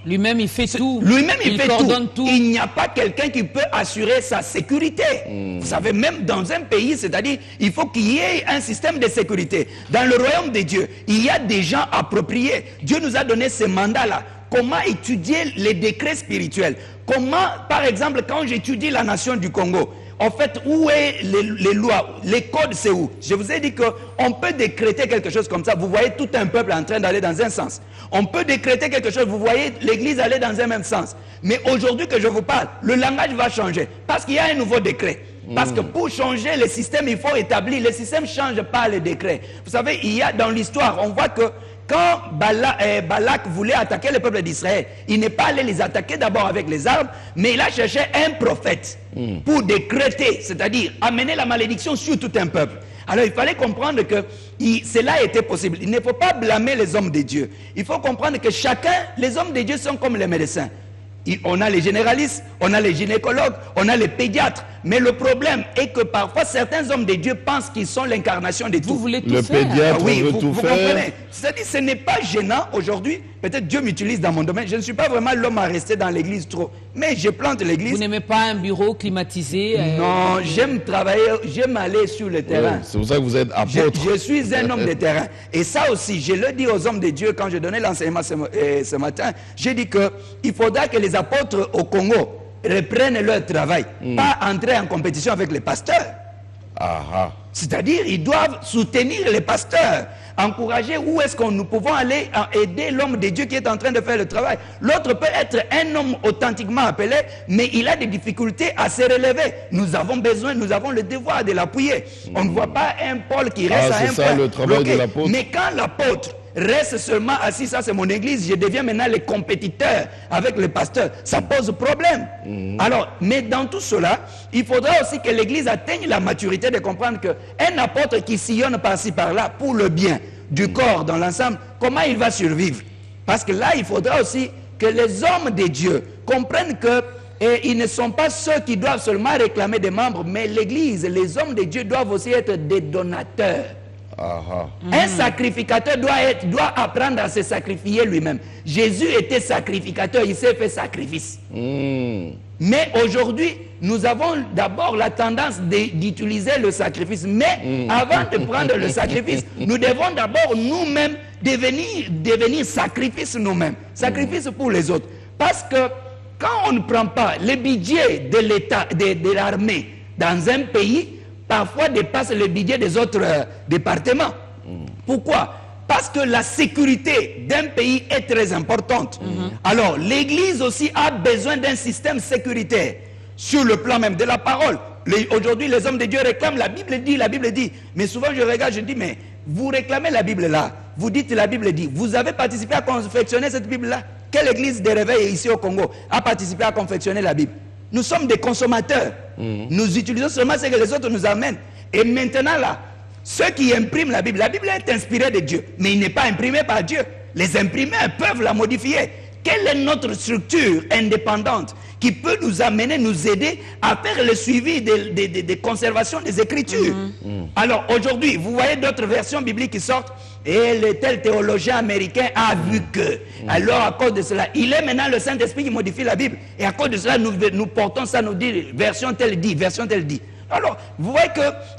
Lui-même, il fait tout. Lui-même, il fait tout. Il n'y a pas quelqu'un qui peut assurer sa sécurité. Vous savez, même dans un pays, c'est-à-dire, il faut qu'il y ait un système de sécurité. Dans le royaume de Dieu, il y a des gens appropriés. Dieu nous a donné ce mandat-là. Comment étudier les décrets spirituels? Comment, par exemple, quand j'étudie la nation du Congo, en fait, où est les lois, les codes, c'est où? Je vous ai dit qu'on peut décréter quelque chose comme ça. Vous voyez tout un peuple en train d'aller dans un sens. On peut décréter quelque chose, vous voyez l'église aller dans un même sens. Mais aujourd'hui que je vous parle, le langage va changer. Parce qu'il y a un nouveau décret. Parce que pour changer le système, il faut établir. Le système ne change pas les décrets. Vous savez, il y a dans l'histoire, on voit que quand Balak voulait attaquer le peuple d'Israël, il n'est pas allé les attaquer d'abord avec les armes, mais il a cherché un prophète pour décréter, c'est-à-dire amener la malédiction sur tout un peuple. Alors il fallait comprendre que cela était possible. Il ne faut pas blâmer les hommes de Dieu. Il faut comprendre que les hommes de Dieu sont comme les médecins. On a les généralistes, on a les gynécologues, on a les pédiatres. Mais le problème est que parfois certains hommes de Dieu pensent qu'ils sont l'incarnation de tout. Vous voulez tout le faire. Pédiatre oui, veut vous tout faire. comprenez. C'est-à-dire ce n'est pas gênant aujourd'hui. Peut-être Dieu m'utilise dans mon domaine. Je ne suis pas vraiment l'homme à rester dans l'église trop. Mais je plante l'église. Vous n'aimez pas un bureau climatisé Non, j'aime travailler, j'aime aller sur le terrain. C'est pour ça que vous êtes apôtre. Je suis un homme de terrain. Et ça aussi, je le dis aux hommes de Dieu quand je donnais l'enseignement ce matin. J'ai dit qu'il faudra que les apôtres au Congo reprennent leur travail. Pas entrer en compétition avec les pasteurs. C'est-à-dire, ils doivent soutenir les pasteurs, encourager où est-ce que nous pouvons aller aider l'homme de Dieu qui est en train de faire le travail. L'autre peut être un homme authentiquement appelé, mais il a des difficultés à se relever. Nous avons besoin, nous avons le devoir de l'appuyer. On ne voit pas un Paul qui reste à un point le travail de l'apôtre. Mais quand l'apôtre reste seulement assis, ça c'est mon église, je deviens maintenant les compétiteurs avec le pasteur. Ça pose problème. Alors, mais dans tout cela, il faudra aussi que l'église atteigne la maturité de comprendre qu'un apôtre qui sillonne par-ci par-là pour le bien du corps dans l'ensemble, comment il va survivre? Parce que là, il faudra aussi que les hommes de Dieu comprennent que ils ne sont pas ceux qui doivent seulement réclamer des membres, mais l'église, les hommes de Dieu doivent aussi être des donateurs. Un sacrificateur doit apprendre à se sacrifier lui-même. Jésus était sacrificateur, il s'est fait sacrifice. Mais aujourd'hui, nous avons d'abord la tendance d'utiliser le sacrifice. Mais avant de prendre le sacrifice, nous devons d'abord nous-mêmes devenir sacrifice nous-mêmes. Sacrifice pour les autres. Parce que quand on ne prend pas le budget de l'État, de l'armée dans un pays, parfois dépasse le budget des autres départements. Pourquoi? Parce que la sécurité d'un pays est très importante. Alors, l'Église aussi a besoin d'un système sécuritaire sur le plan même de la parole. Aujourd'hui, les hommes de Dieu réclament, la Bible dit. Mais souvent, je regarde, je dis, mais vous réclamez la Bible là. Vous dites, la Bible dit. Vous avez participé à confectionner cette Bible-là. Quelle église de réveil ici au Congo a participé à confectionner la Bible? Nous sommes des consommateurs. Nous utilisons seulement ce que les autres nous amènent. Et maintenant là, ceux qui impriment la Bible est inspirée de Dieu, mais il n'est pas imprimé par Dieu. Les imprimeurs peuvent la modifier. Quelle est notre structure indépendante qui peut nous amener, nous aider à faire le suivi de conservation des Écritures? Alors aujourd'hui, vous voyez d'autres versions bibliques qui sortent et le tel théologien américain a vu que. Alors à cause de cela, il est maintenant le Saint-Esprit qui modifie la Bible. Et à cause de cela, nous portons ça, nous dit version telle dit, version telle dit. Alors, vous voyez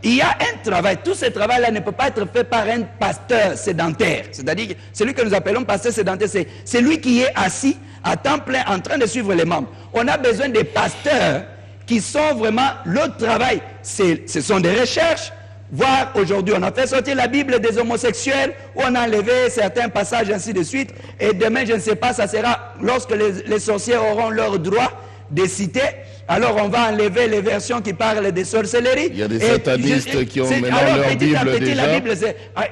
qu'il y a un travail. Tout ce travail-là ne peut pas être fait par un pasteur sédentaire. C'est-à-dire, celui que nous appelons pasteur sédentaire, c'est celui qui est assis à temps plein en train de suivre les membres. On a besoin des pasteurs qui sont vraiment, le travail, ce sont des recherches. Voir aujourd'hui, on a fait sortir la Bible des homosexuels, où on a enlevé certains passages, ainsi de suite. Et demain, je ne sais pas, ça sera lorsque les sorciers auront leur droit de citer. Alors on va enlever les versions qui parlent de sorcellerie. Il y a des satanistes qui ont maintenant leur Bible déjà. La Bible,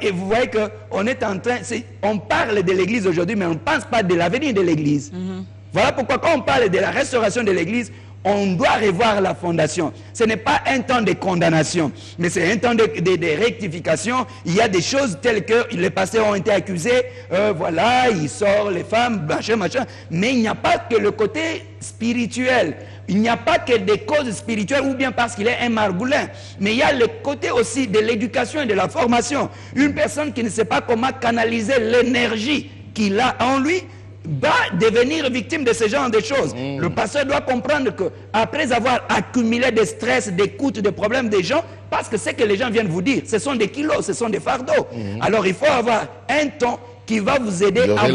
et vous voyez qu'on est en train, on parle de l'Église aujourd'hui, mais on ne pense pas de l'avenir de l'Église. Voilà pourquoi quand on parle de la restauration de l'Église, on doit revoir la fondation. Ce n'est pas un temps de condamnation, mais c'est un temps de rectification. Il y a des choses telles que les pasteurs ont été accusés, voilà, ils sortent les femmes, machin. Mais il n'y a pas que le côté spirituel. Il n'y a pas que des causes spirituelles ou bien parce qu'il est un margoulin. Mais il y a le côté aussi de l'éducation et de la formation. Une personne qui ne sait pas comment canaliser l'énergie qu'il a en lui va devenir victime de ce genre de choses. Le pasteur doit comprendre qu'après avoir accumulé des stress, des coûts, des problèmes des gens, parce que ce que les gens viennent vous dire, ce sont des kilos, ce sont des fardeaux. Alors il faut avoir un temps qui va vous aider à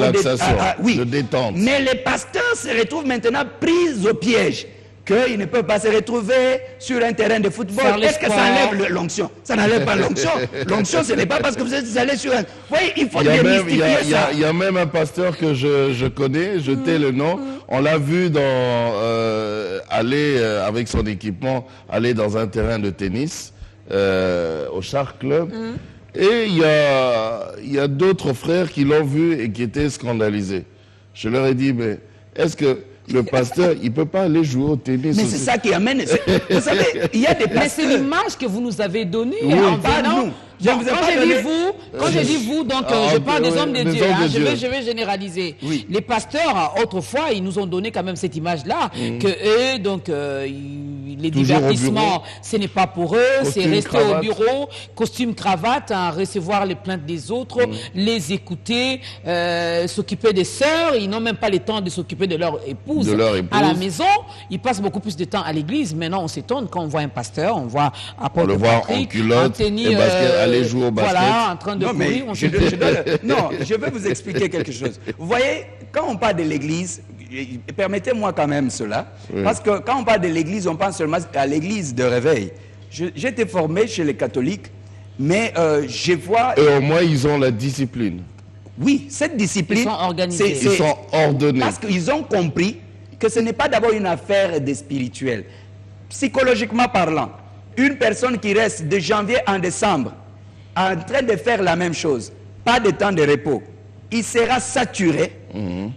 vous de détente. Mais les pasteurs se retrouvent maintenant pris au piège. Qu'ils ne peuvent pas se retrouver sur un terrain de football. Est-ce que ça enlève l'onction? Ça n'enlève pas l'onction. L'onction, ce n'est pas parce que vous êtes allé sur un... Oui, il faut démystifier ça. Il y a même un pasteur que je connais, je tais le nom. On l'a vu aller avec son équipement, aller dans un terrain de tennis, au Shark Club. Et il y a d'autres frères qui l'ont vu et qui étaient scandalisés. Je leur ai dit, mais est-ce que le pasteur, il ne peut pas aller jouer au tennis? Mais c'est ça qui amène... Vous savez, il y a des pasteurs... Mais c'est l'image que vous nous avez donnée en venant... Quand je dis vous, donc je parle des hommes de Dieu. Je vais généraliser. Oui. Les pasteurs, autrefois, ils nous ont donné quand même cette image-là, que eux, donc, les divertissements, ce n'est pas pour eux, c'est rester au bureau, costume, cravate, recevoir les plaintes des autres, les écouter, s'occuper des sœurs. Ils n'ont même pas le temps de s'occuper de leur épouse. À la maison, ils passent beaucoup plus de temps à l'église. Maintenant, on s'étonne quand on voit un pasteur, on voit apôtre Patrick, en culotte, aller jouer au basket. Voilà, en train de courir. Non, je vais vous expliquer quelque chose. Vous voyez, quand on parle de l'église, permettez-moi quand même cela, parce que quand on parle de l'église, on pense seulement à l'église de réveil. J'ai été formé chez les catholiques, mais je vois... Et au moins, ils ont la discipline. Oui, cette discipline... Ils sont organisés. Ils sont ordonnés. Parce qu'ils ont compris que ce n'est pas d'abord une affaire de spirituel. Psychologiquement parlant, une personne qui reste de janvier en décembre en train de faire la même chose, pas de temps de repos, il sera saturé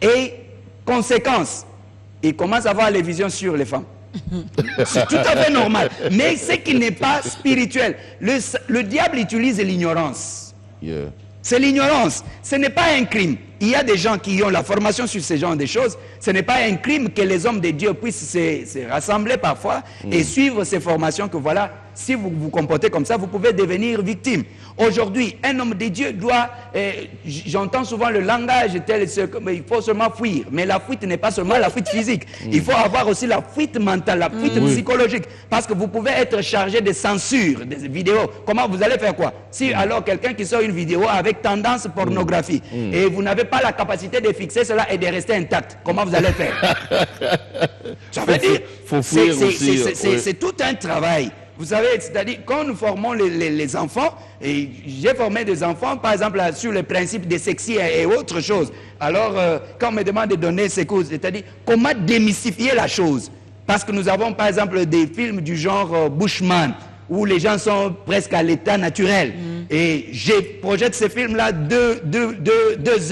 et, conséquence, il commence à avoir les visions sur les femmes. C'est tout à fait normal. Mais ce qui n'est pas spirituel, le diable utilise l'ignorance. Yeah. C'est l'ignorance. Ce n'est pas un crime. Il y a des gens qui ont la formation sur ce genre de choses. Ce n'est pas un crime que les hommes de Dieu puissent se rassembler parfois et suivre ces formations que voilà, si vous vous comportez comme ça, vous pouvez devenir victime. Aujourd'hui, un homme de Dieu doit, j'entends souvent le langage tel, il faut seulement fuir. Mais la fuite n'est pas seulement la fuite physique. Il faut avoir aussi la fuite mentale, la fuite psychologique. Parce que vous pouvez être chargé de censure des vidéos. Comment vous allez faire quoi? Si alors quelqu'un qui sort une vidéo avec tendance pornographie et vous n'avez pas la capacité de fixer cela et de rester intact, comment vous allez faire? Ça veut dire, c'est tout un travail. Vous savez, c'est-à-dire, quand nous formons les enfants, et j'ai formé des enfants, par exemple, sur le principe des sexy et autres choses. Alors, quand on me demande de donner ces cours, c'est-à-dire, comment démystifier la chose? Parce que nous avons, par exemple, des films du genre Bushman, où les gens sont presque à l'état naturel. Et je projette ces films-là 2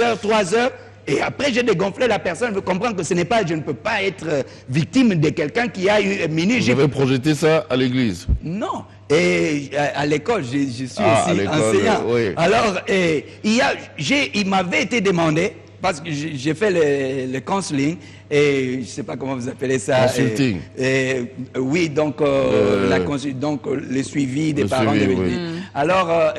heures, 3 heures, et après j'ai dégonflé la personne, je comprends que ce n'est pas, je ne peux pas être victime de quelqu'un qui a eu mini. Vous avez projeté ça à l'église? Non. Et à l'école, je suis aussi enseignant. Oui. Alors, il m'avait été demandé, parce que j'ai fait le counseling, et je ne sais pas comment vous appelez ça. Consulting. Oui, donc, donc le suivi des parents. Alors,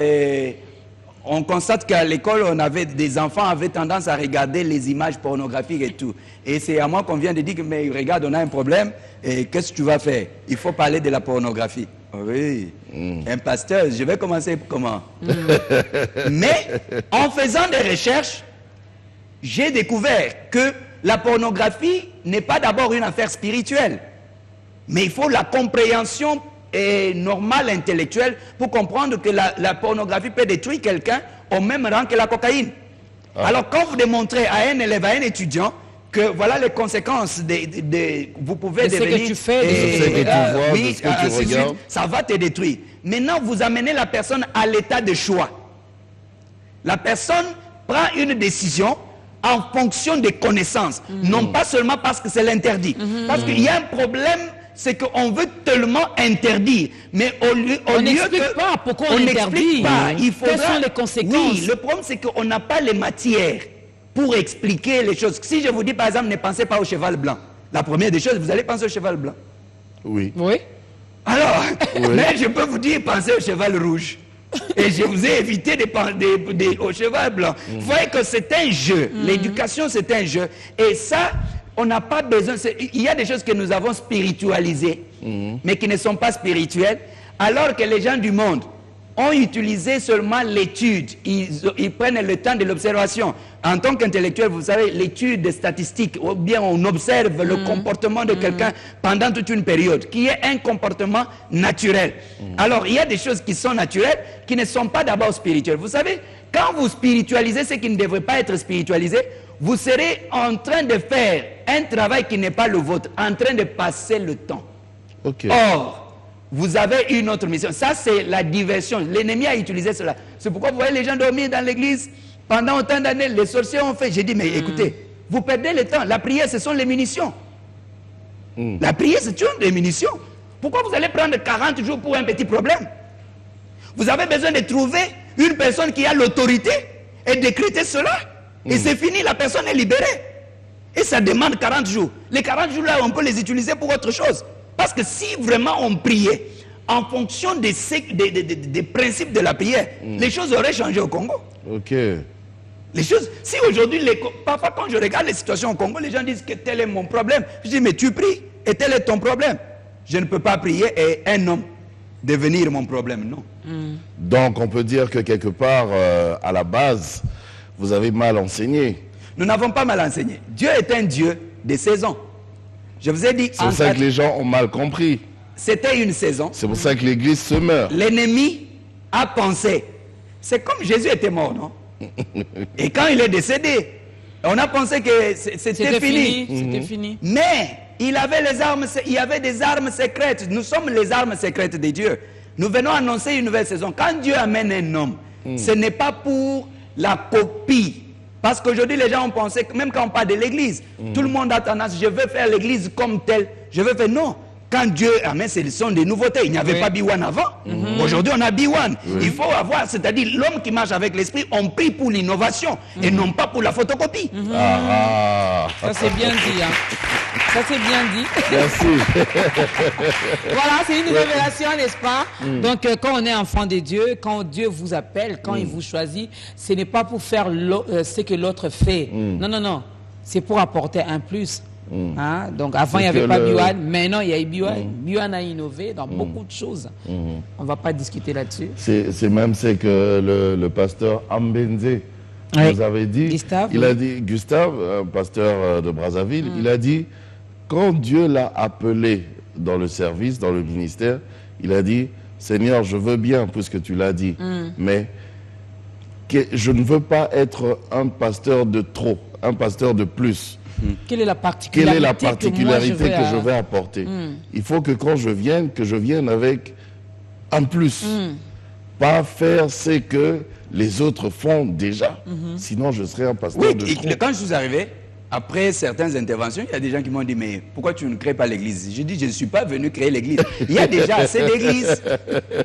on constate qu'à l'école, des enfants avaient tendance à regarder les images pornographiques et tout. Et c'est à moi qu'on vient de dire, mais regarde, on a un problème, et qu'est-ce que tu vas faire? Il faut parler de la pornographie. Oui, un pasteur, je vais commencer comment? Mais, en faisant des recherches, j'ai découvert que la pornographie n'est pas d'abord une affaire spirituelle, mais il faut la compréhension normale, intellectuelle, pour comprendre que la pornographie peut détruire quelqu'un au même rang que la cocaïne. Alors, quand vous démontrez à un élève, à un étudiant, que voilà les conséquences vous pouvez devenir... Ce que tu fais, ce que tu vois, oui, ce que tu regardes. Ça va te détruire. Maintenant, vous amenez la personne à l'état de choix. La personne prend une décision en fonction des connaissances, non pas seulement parce que c'est l'interdit. Parce qu'il y a un problème, c'est qu'on veut tellement interdire, mais au lieu n'explique pas pourquoi on interdit. Quelles sont les conséquences? Oui, le problème c'est qu'on n'a pas les matières pour expliquer les choses. Si je vous dis par exemple, ne pensez pas au cheval blanc, la première des choses, vous allez penser au cheval blanc. Oui. Oui. Alors, mais je peux vous dire, pensez au cheval rouge. Et je vous ai évité au cheval blanc. Vous voyez que c'est un jeu. L'éducation, c'est un jeu. Et ça, on n'a pas besoin... Il y a des choses que nous avons spiritualisées, mais qui ne sont pas spirituelles, alors que les gens du monde ont utilisé seulement l'étude. Ils prennent le temps de l'observation. En tant qu'intellectuel, vous savez, l'étude statistique, ou bien on observe le comportement de quelqu'un pendant toute une période, qui est un comportement naturel. Alors, il y a des choses qui sont naturelles, qui ne sont pas d'abord spirituelles. Vous savez, quand vous spiritualisez ce qui ne devrait pas être spiritualisé, vous serez en train de faire un travail qui n'est pas le vôtre, en train de passer le temps. Okay. Or, vous avez une autre mission. Ça, c'est la diversion. L'ennemi a utilisé cela. C'est pourquoi vous voyez les gens dormir dans l'église pendant autant d'années. Les sorciers ont fait. J'ai dit, mais écoutez, vous perdez le temps. La prière, ce sont les munitions. La prière, c'est une munitions. Pourquoi vous allez prendre 40 jours pour un petit problème? Vous avez besoin de trouver une personne qui a l'autorité et décréter cela. Et c'est fini, la personne est libérée. Et ça demande 40 jours. Les 40 jours-là, on peut les utiliser pour autre chose. Parce que si vraiment on priait en fonction des principes de la prière, les choses auraient changé au Congo. Ok. Les choses, si aujourd'hui, parfois quand je regarde les situations au Congo, les gens disent que tel est mon problème. Je dis, mais tu pries et tel est ton problème. Je ne peux pas prier et un homme devenir mon problème, non. Donc on peut dire que quelque part, à la base, vous avez mal enseigné. Nous n'avons pas mal enseigné. Dieu est un Dieu des saisons. Je vous ai dit... C'est ça que les gens ont mal compris. C'était une saison. C'est pour ça que l'église se meurt. L'ennemi a pensé. C'est comme Jésus était mort, non? Et quand il est décédé, on a pensé que c'était fini. C'était fini. Mais il avait il y avait des armes secrètes. Nous sommes les armes secrètes de Dieu. Nous venons annoncer une nouvelle saison. Quand Dieu amène un homme, ce n'est pas pour la copie Parce qu'aujourd'hui, les gens ont pensé que même quand on parle de l'église, tout le monde a tendance, je veux faire l'église comme telle. Je veux faire, non. Quand Dieu amène, ce sont des nouveautés. Il n'y avait pas B1 avant. Aujourd'hui, on a B1. Il faut avoir, c'est-à-dire l'homme qui marche avec l'esprit, on prie pour l'innovation et non pas pour la photocopie. Ça, c'est bien dit. Hein. Ça, c'est bien dit. Merci. Voilà, c'est une révélation, n'est-ce pas? Donc, quand on est enfant de Dieu, quand Dieu vous appelle, quand il vous choisit, ce n'est pas pour faire ce que l'autre fait. Non, non, non. C'est pour apporter un plus. Hein? Donc, avant, il n'y avait pas B1. Maintenant, il y a B1. B1 a innové dans beaucoup de choses. On ne va pas discuter là-dessus. C'est même ce que le pasteur Ambenze nous avait dit. Gustave, il a dit, Gustave, un pasteur de Brazzaville, il a dit, quand Dieu l'a appelé dans le service, dans le ministère, il a dit, Seigneur, je veux bien, puisque tu l'as dit, mais je ne veux pas être un pasteur de trop, un pasteur de plus. Quelle est la particularité que je vais apporter? Il faut que quand je vienne avec un plus. Pas faire ce que les autres font déjà. Sinon, je serai un pasteur de trop. Quand je suis arrivé, après certaines interventions, il y a des gens qui m'ont dit, mais pourquoi tu ne crées pas l'église? Je dis, je ne suis pas venu créer l'église. Il y a déjà assez d'églises.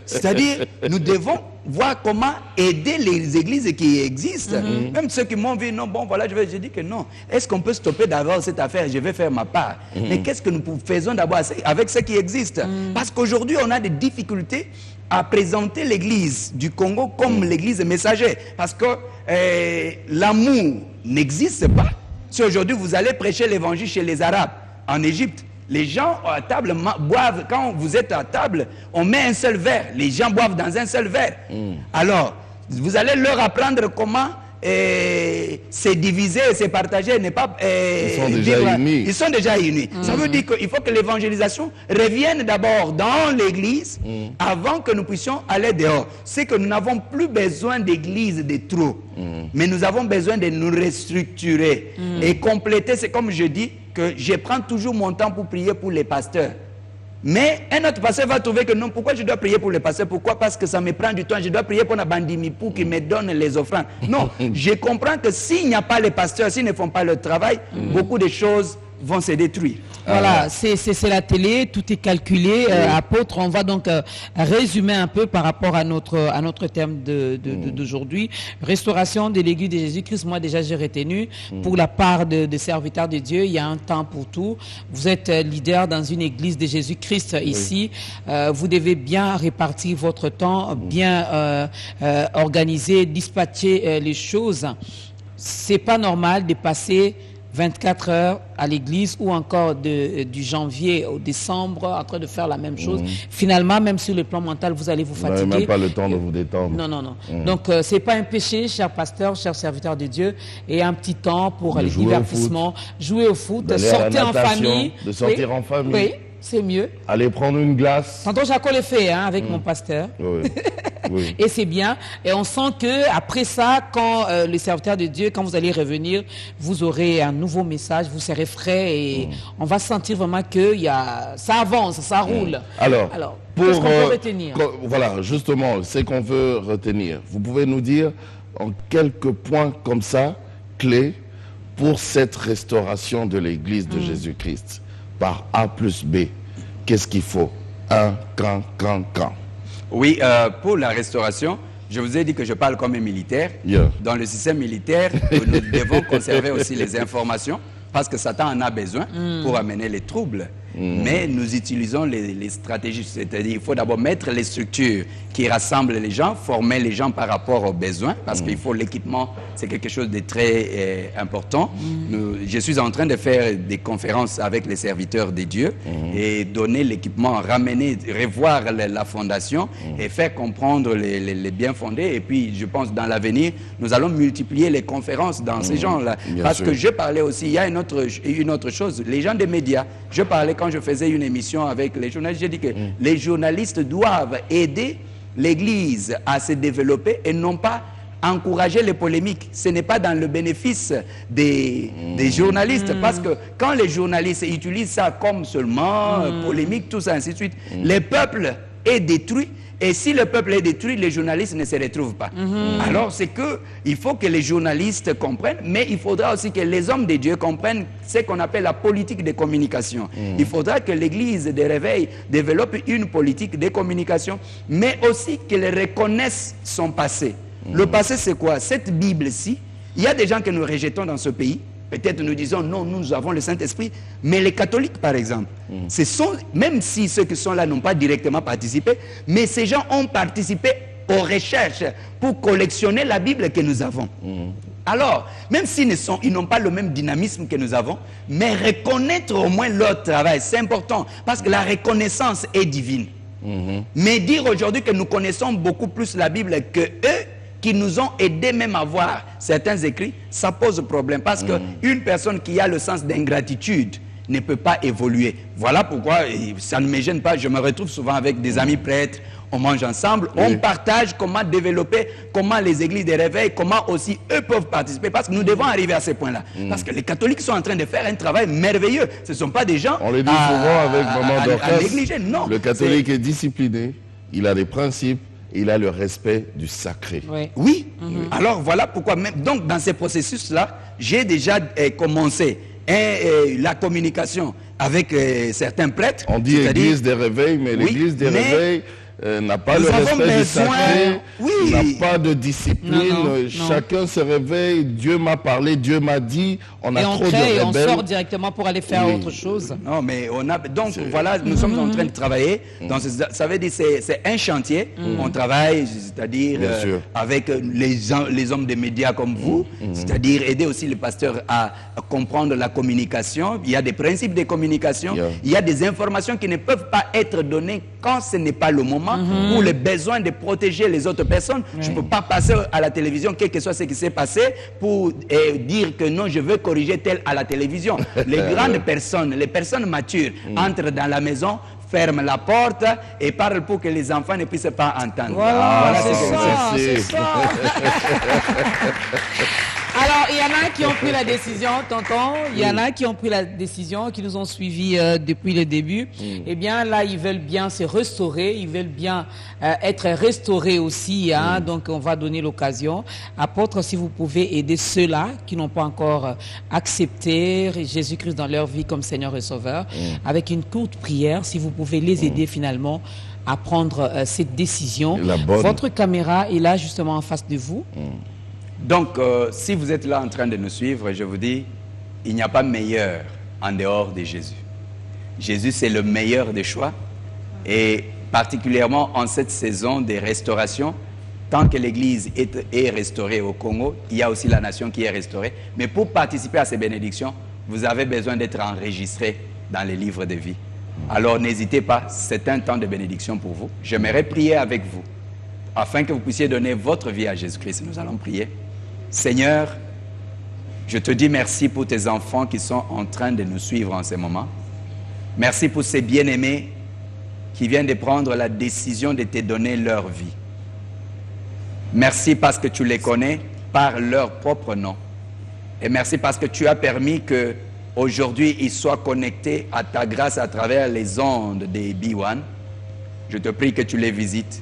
C'est-à-dire, nous devons voir comment aider les églises qui existent. Même ceux qui m'ont vu, non, bon, voilà, je dis que non. Est-ce qu'on peut stopper d'abord cette affaire? Je vais faire ma part. Mais qu'est-ce que nous faisons d'abord avec ce qui existe? Parce qu'aujourd'hui, on a des difficultés à présenter l'église du Congo comme l'église messager. Parce que l'amour n'existe pas. Si aujourd'hui vous allez prêcher l'évangile chez les Arabes, en Égypte, les gens à table boivent, quand vous êtes à table, on met un seul verre, les gens boivent dans un seul verre. Alors, vous allez leur apprendre comment se diviser, se partager, n'est pas... ils sont déjà unis. Ils sont déjà unis. Ça veut dire qu'il faut que l'évangélisation revienne d'abord dans l'église avant que nous puissions aller dehors. C'est que nous n'avons plus besoin d'église de trop, mais nous avons besoin de nous restructurer et compléter. C'est comme je dis, que je prends toujours mon temps pour prier pour les pasteurs. Mais un autre pasteur va trouver que non, pourquoi je dois prier pour les pasteurs? Pourquoi? Parce que ça me prend du temps. Je dois prier pour la bandimi pour qu'ils me donnent les offrandes. Non, je comprends que s'il n'y a pas les pasteurs, s'ils ne font pas leur travail, beaucoup de choses vont se détruire. Voilà, c'est la télé, tout est calculé. Apôtre, on va donc résumer un peu par rapport à notre thème d'aujourd'hui. Restauration de l'Église de Jésus-Christ. Moi déjà j'ai retenu, pour la part de serviteurs de Dieu, il y a un temps pour tout. Vous êtes leader dans une Église de Jésus-Christ ici. Vous devez bien répartir votre temps, bien organiser, dispatcher les choses. C'est pas normal de passer 24 heures à l'église ou encore du janvier au décembre en train de faire la même chose. Finalement, même sur le plan mental, vous allez vous fatiguer. Vous n'avez même pas le temps de vous détendre. Non, non, non. Donc, c'est pas un péché, cher pasteur, cher serviteur de Dieu, et un petit temps pour le divertissement, jouer au foot, sortir en famille. De sortir en famille. Oui, c'est mieux. Aller prendre une glace. Tantôt, Jaco le fait avec mon pasteur. Oui. Oui. Et c'est bien. Et on sent que après ça, quand le serviteur de Dieu, quand vous allez revenir, vous aurez un nouveau message, vous serez frais et on va sentir vraiment que ça avance, ça roule. Alors qu'est-ce qu'on peut retenir? Voilà, justement, c'est qu'on veut retenir. Vous pouvez nous dire en quelques points comme ça, clés, pour cette restauration de l'Église de Jésus-Christ, par A plus B. Qu'est-ce qu'il faut? Quand. Oui, pour la restauration, je vous ai dit que je parle comme un militaire. Dans le système militaire, nous devons conserver aussi les informations parce que Satan en a besoin pour amener les troubles. Mais nous utilisons les stratégies, c'est-à-dire il faut d'abord mettre les structures qui rassemblent les gens, former les gens par rapport aux besoins, parce qu'il faut l'équipement, c'est quelque chose de très important. Je suis en train de faire des conférences avec les serviteurs de Dieu et donner l'équipement, ramener, revoir la fondation et faire comprendre les bien fondés. Et puis je pense dans l'avenir, nous allons multiplier les conférences dans ces gens-là. Parce que je parlais aussi, il y a une autre chose, les gens des médias, je parlais quand je faisais une émission avec les journalistes, j'ai dit que les journalistes doivent aider l'Église à se développer et non pas encourager les polémiques. Ce n'est pas dans le bénéfice des journalistes, parce que quand les journalistes utilisent ça comme seulement polémique, tout ça, ainsi de suite, le peuple est détruit Et si le peuple est détruit, les journalistes ne se retrouvent pas. Alors c'est que il faut que les journalistes comprennent, mais il faudra aussi que les hommes de Dieu comprennent ce qu'on appelle la politique de communication. Il faudra que l'Église de réveil développe une politique de communication, mais aussi qu'elle reconnaisse son passé. Le passé, c'est quoi? Cette Bible-ci, il y a des gens que nous rejetons dans ce pays. Peut-être nous disons, non, nous avons le Saint-Esprit. Mais les catholiques, par exemple, même si ceux qui sont là n'ont pas directement participé, mais ces gens ont participé aux recherches pour collectionner la Bible que nous avons. Alors, même s'ils n'ont pas le même dynamisme que nous avons, mais reconnaître au moins leur travail, c'est important, parce que la reconnaissance est divine. Mais dire aujourd'hui que nous connaissons beaucoup plus la Bible que eux, qui nous ont aidés même à voir certains écrits, ça pose problème. Parce qu'une personne qui a le sens d'ingratitude ne peut pas évoluer. Voilà pourquoi, et ça ne me gêne pas, je me retrouve souvent avec des amis prêtres, on mange ensemble, on partage comment développer, comment les églises de réveil, comment aussi eux peuvent participer, parce que nous devons arriver à ce point-là. Parce que les catholiques sont en train de faire un travail merveilleux. Ce ne sont pas des gens on le dit souvent avec Maman Dorcas, négliger. Non, le catholique est discipliné, il a des principes, il a le respect du sacré. Oui. Alors voilà pourquoi, même, donc dans ces processus-là, j'ai déjà commencé la communication avec certains prêtres. On dit église des réveils, mais l'église des réveils n'a pas le respect du sacré, n'a pas de discipline. Chacun se réveille, Dieu m'a parlé, Dieu m'a dit, on a trop de rebelles. On sort directement pour aller faire autre chose. Non, mais on a... Donc voilà, nous sommes en train de travailler. Donc, ça veut dire que c'est un chantier. On travaille, c'est-à-dire avec les hommes des médias comme vous, c'est-à-dire aider aussi les pasteurs à comprendre la communication. Il y a des principes de communication. Il y a des informations qui ne peuvent pas être données quand ce n'est pas le moment, pour le besoin de protéger les autres personnes. Je ne peux pas passer à la télévision, quel que soit ce qui s'est passé, pour dire que non, je veux corriger tel à la télévision. Les grandes personnes, les personnes matures, entrent dans la maison, ferment la porte et parlent pour que les enfants ne puissent pas entendre. Voilà, c'est ça. Alors, il y en a qui ont pris la décision, tonton, il y en a qui ont pris la décision, qui nous ont suivis depuis le début. Eh bien, là, ils veulent bien se restaurer, ils veulent bien être restaurés aussi. Hein, donc, on va donner l'occasion. Apôtre, si vous pouvez aider ceux-là qui n'ont pas encore accepté Jésus-Christ dans leur vie comme Seigneur et Sauveur, avec une courte prière, si vous pouvez les aider finalement à prendre cette décision. Votre caméra est là justement en face de vous. Donc, si vous êtes là en train de nous suivre, je vous dis, il n'y a pas meilleur en dehors de Jésus. Jésus, c'est le meilleur des choix. Et particulièrement en cette saison de restauration, tant que l'Église est restaurée au Congo, il y a aussi la nation qui est restaurée. Mais pour participer à ces bénédictions, vous avez besoin d'être enregistré dans les livres de vie. Alors, n'hésitez pas, c'est un temps de bénédiction pour vous. J'aimerais prier avec vous, afin que vous puissiez donner votre vie à Jésus-Christ. Nous allons prier. Seigneur, je te dis merci pour tes enfants qui sont en train de nous suivre en ce moment. Merci pour ces bien-aimés qui viennent de prendre la décision de te donner leur vie. Merci parce que tu les connais par leur propre nom. Et merci parce que tu as permis qu'aujourd'hui ils soient connectés à ta grâce à travers les ondes des B1. Je te prie que tu les visites.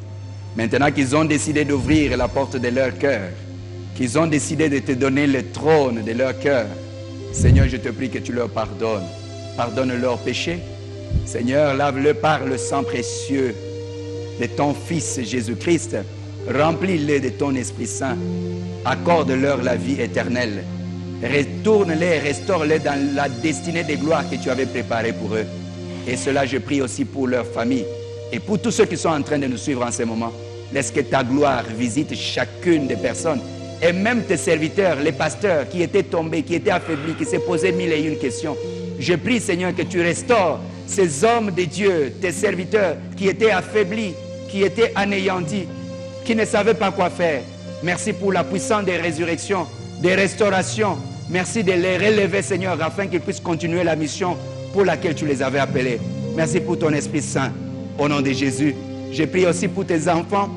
Maintenant qu'ils ont décidé d'ouvrir la porte de leur cœur, qu'ils ont décidé de te donner le trône de leur cœur, Seigneur, je te prie que tu leur pardonnes. Pardonne leurs péchés. Seigneur, lave-le par le sang précieux de ton Fils Jésus-Christ. Remplis-les de ton Esprit Saint. Accorde-leur la vie éternelle. Retourne-les, restaure-les dans la destinée de gloire que tu avais préparée pour eux. Et cela, je prie aussi pour leur famille. Et pour tous ceux qui sont en train de nous suivre en ce moment, laisse que ta gloire visite chacune des personnes. Et même tes serviteurs, les pasteurs qui étaient tombés, qui étaient affaiblis, qui s'est posé 1001 questions. Je prie, Seigneur, que tu restaures ces hommes de Dieu, tes serviteurs qui étaient affaiblis, qui étaient anéantis, qui ne savaient pas quoi faire. Merci pour la puissance des résurrections, des restaurations. Merci de les relever, Seigneur, afin qu'ils puissent continuer la mission pour laquelle tu les avais appelés. Merci pour ton Esprit Saint. Au nom de Jésus, je prie aussi pour tes enfants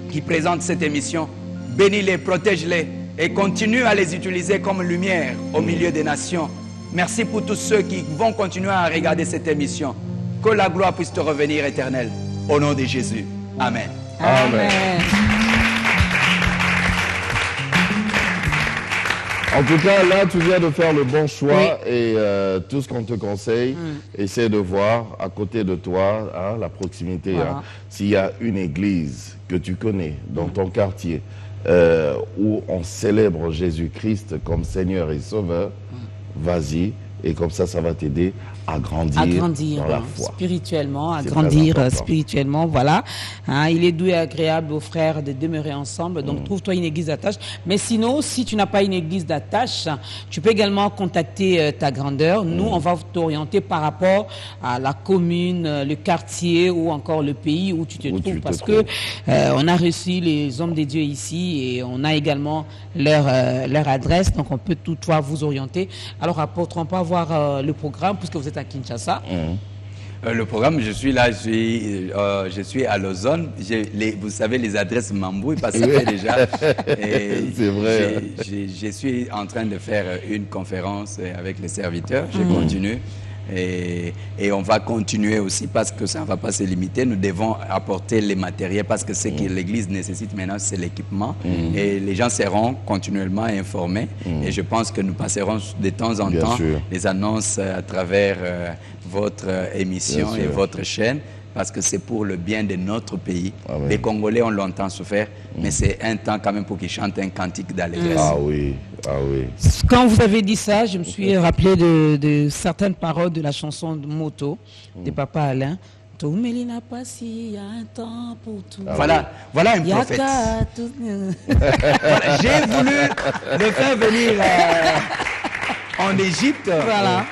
qui présentent cette émission. Bénis-les, protège-les et continue à les utiliser comme lumière au milieu des nations. Merci pour tous ceux qui vont continuer à regarder cette émission. Que la gloire puisse te revenir éternelle. Au nom de Jésus. Amen. Amen. En tout cas, là, tu viens de faire le bon choix et tout ce qu'on te conseille, essaie de voir à côté de toi, hein, la proximité, hein, s'il y a une église que tu connais dans ton quartier où on célèbre Jésus-Christ comme Seigneur et Sauveur, vas-y. Et comme ça, ça va t'aider à grandir dans la foi. Spirituellement, à grandir spirituellement, voilà. Hein, il est doux et agréable aux frères de demeurer ensemble, donc trouve-toi une église d'attache. Mais sinon, si tu n'as pas une église d'attache, tu peux également contacter ta grandeur. Nous, on va t'orienter par rapport à la commune, le quartier ou encore le pays où tu te trouves. Parce que on a reçu les hommes de Dieu ici et on a également leur adresse, donc on peut toutefois vous orienter. Alors, apôtre, on peut avoir le programme puisque vous êtes à Kinshasa. Le programme, je suis là, je suis à Lausanne. Vous savez, les adresses m'embrouillent parce que ça fait déjà. C'est vrai. Je suis en train de faire une conférence avec les serviteurs. Je continue. Et on va continuer aussi parce que ça ne va pas se limiter. Nous devons apporter les matériels parce que ce que l'Église nécessite maintenant, c'est l'équipement. Et les gens seront continuellement informés. Et je pense que nous passerons de temps en temps les annonces à travers votre émission et votre chaîne. Parce que c'est pour le bien de notre pays. Les Congolais ont longtemps souffert, mais c'est un temps quand même pour qu'ils chantent un cantique d'allégresse. Ah oui, ah oui. Quand vous avez dit ça, je me suis rappelé de certaines paroles de la chanson de Moto, de Papa Alain. Tout Mélina Passi, il y a un temps pour tout. Voilà un prophète. Voilà, j'ai voulu le faire venir en Égypte,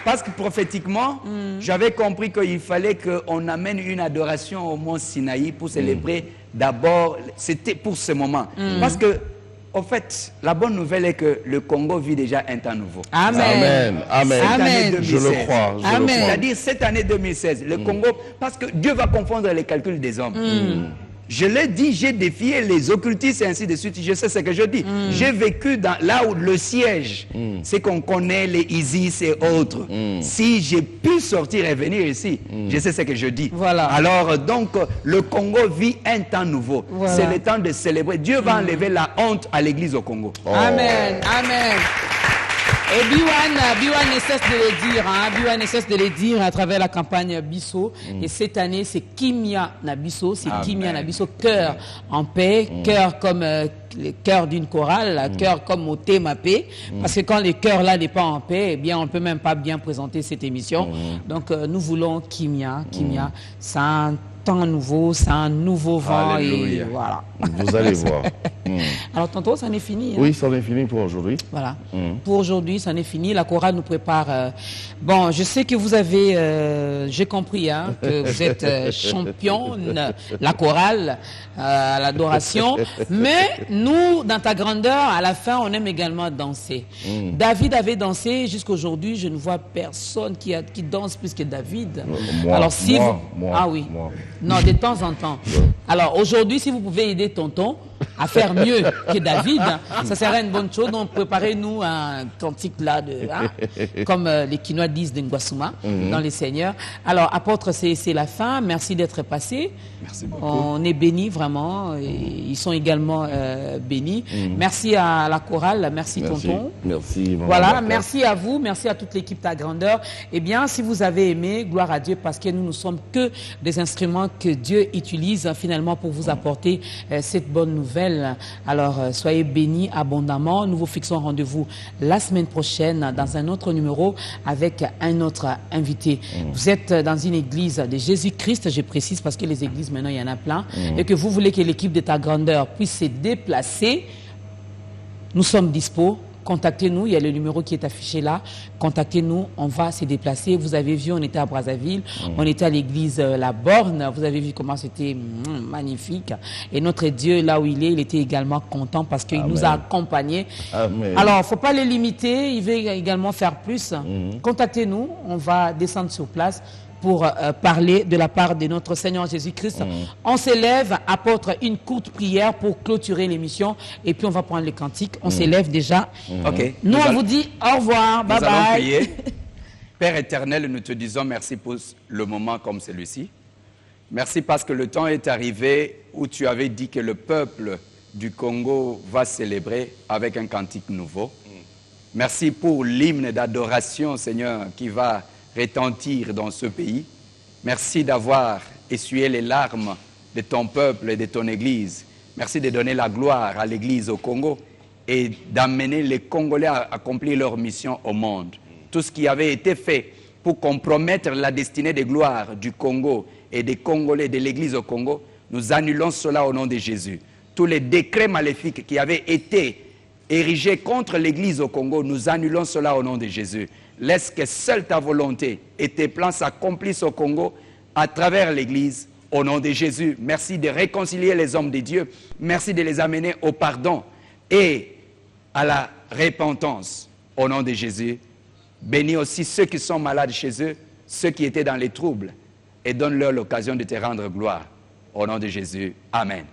parce que prophétiquement, j'avais compris qu'il fallait qu'on amène une adoration au mont Sinaï pour célébrer d'abord, c'était pour ce moment. Parce que, au fait, la bonne nouvelle est que le Congo vit déjà un temps nouveau. Amen. Amen. Cette année 2016. Je le crois. C'est-à-dire cette année 2016, le Congo, parce que Dieu va confondre les calculs des hommes. Je l'ai dit, j'ai défié les occultistes et ainsi de suite. Je sais ce que je dis. J'ai vécu là où le siège, c'est qu'on connaît les ISIS et autres. Si j'ai pu sortir et venir ici, je sais ce que je dis. Alors, donc, le Congo vit un temps nouveau. C'est le temps de célébrer. Dieu va enlever la honte à l'église au Congo. Amen. Amen. Et Biwan ne cesse de le dire, hein. Biwan ne cesse de le dire à travers la campagne Bisso. Et cette année, c'est Kimia Nabisso, c'est Kimia Nabisso, cœur en paix, cœur comme le cœur d'une chorale, cœur comme au thème paix. Parce que quand le cœur là n'est pas en paix, eh bien, on ne peut même pas bien présenter cette émission. Donc, nous voulons Kimia, c'est un temps nouveau, c'est un nouveau vent. Alléluia. Et voilà. Vous allez voir. Alors, tantôt, ça en est fini. Hein? Oui, ça en est fini pour aujourd'hui. Voilà. Pour aujourd'hui, ça en est fini. La chorale nous prépare. Bon, je sais que vous avez, j'ai compris, hein, que vous êtes championne, la chorale, à l'adoration. Mais nous, dans ta grandeur, à la fin, on aime également danser. David avait dansé jusqu'aujourd'hui. Je ne vois personne qui danse plus que David. Alors, si vous... Ah oui. Non, de temps en temps. Alors, aujourd'hui, si vous pouvez aider tonton à faire mieux que David, ça serait une bonne chose. Donc, préparez-nous un cantique là, comme les Quinois disent de Ngwasuma, dans les Seigneurs. Alors, apôtre, c'est la fin. Merci d'être passé. Merci beaucoup. On est bénis vraiment. Et ils sont également bénis. Merci à la chorale. Merci tonton. Merci. Voilà, merci à vous. Merci à toute l'équipe Ta Grandeur. Eh bien, si vous avez aimé, gloire à Dieu, parce que nous ne sommes que des instruments que Dieu utilise finalement pour vous apporter cette bonne nouvelle. Alors, soyez bénis abondamment. Nous vous fixons rendez-vous la semaine prochaine dans un autre numéro avec un autre invité. Vous êtes dans une église de Jésus-Christ, je précise, parce que les églises, maintenant, il y en a plein, et que vous voulez que l'équipe de Ta Grandeur puisse se déplacer. Nous sommes dispo. Contactez-nous, il y a le numéro qui est affiché là. Contactez-nous, on va se déplacer. Vous avez vu, on était à Brazzaville, on était à l'église La Borne. Vous avez vu comment c'était magnifique. Et notre Dieu, là où il était également content parce qu'il nous a accompagnés. Amen. Alors, il ne faut pas les limiter, il veut également faire plus. Contactez-nous, on va descendre sur place pour parler de la part de notre Seigneur Jésus-Christ. On s'élève, apporte une courte prière pour clôturer l'émission et puis on va prendre les cantiques. On s'élève déjà. Ok. Nous, on vous dit au revoir, bye bye. Nous allons prier. Père éternel, nous te disons merci pour le moment comme celui-ci. Merci parce que le temps est arrivé où tu avais dit que le peuple du Congo va célébrer avec un cantique nouveau. Merci pour l'hymne d'adoration, Seigneur, qui va retentir dans ce pays. Merci d'avoir essuyé les larmes de ton peuple et de ton Église. Merci de donner la gloire à l'Église au Congo et d'amener les Congolais à accomplir leur mission au monde. Tout ce qui avait été fait pour compromettre la destinée de gloire du Congo et des Congolais, de l'Église au Congo, nous annulons cela au nom de Jésus. Tous les décrets maléfiques qui avaient été érigés contre l'Église au Congo, nous annulons cela au nom de Jésus. Laisse que seule ta volonté et tes plans s'accomplissent au Congo à travers l'Église au nom de Jésus. Merci de réconcilier les hommes de Dieu. Merci de les amener au pardon et à la repentance au nom de Jésus. Bénis aussi ceux qui sont malades chez eux, ceux qui étaient dans les troubles, et donne-leur l'occasion de te rendre gloire. Au nom de Jésus. Amen.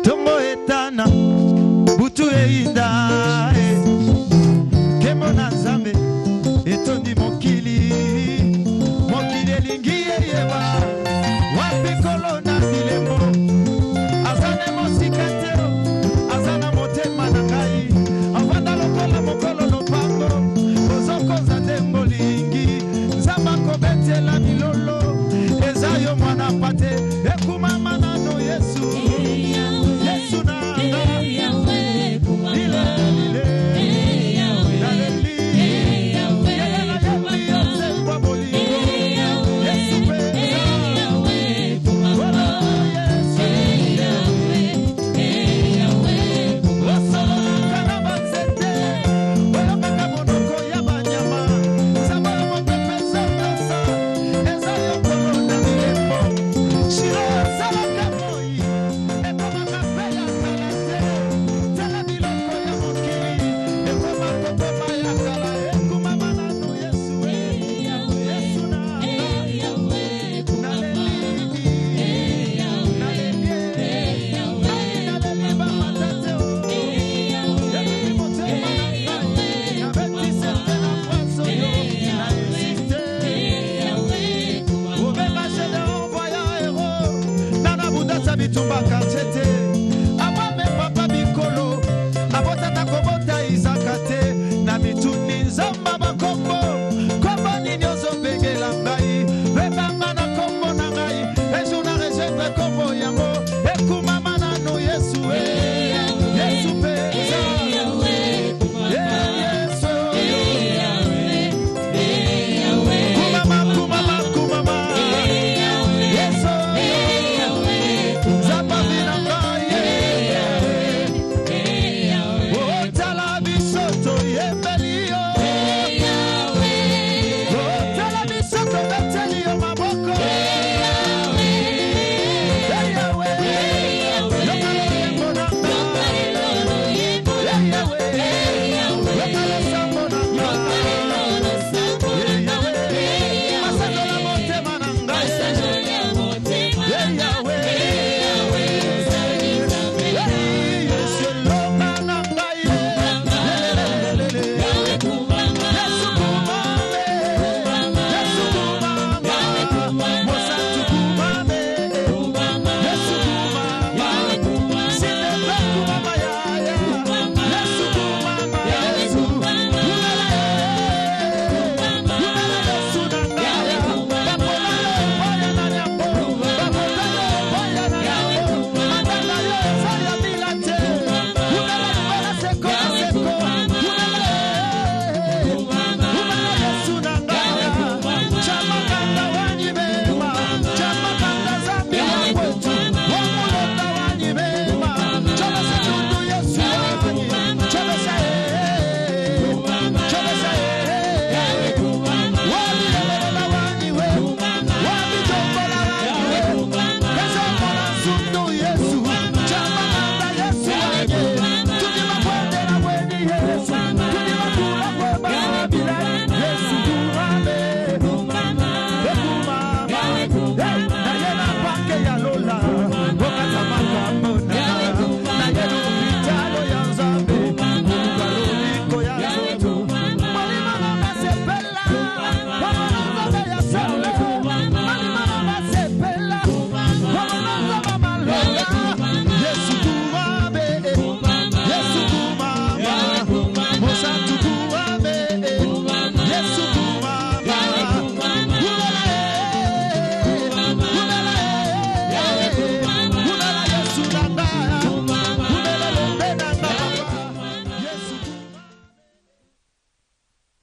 Tongo etana, butu eida, kemo na Nzambe, etondi mokili, mokili elingi yeba, wapi kolo na bilembo, azane mosikatero, azana motema na ngai, avanda lokola mokolo lopango, kozoko zande molingi, Nzamba kobetela milolo, ezayo mwana pate, ekumama nano Yesu. Bitumba Kachete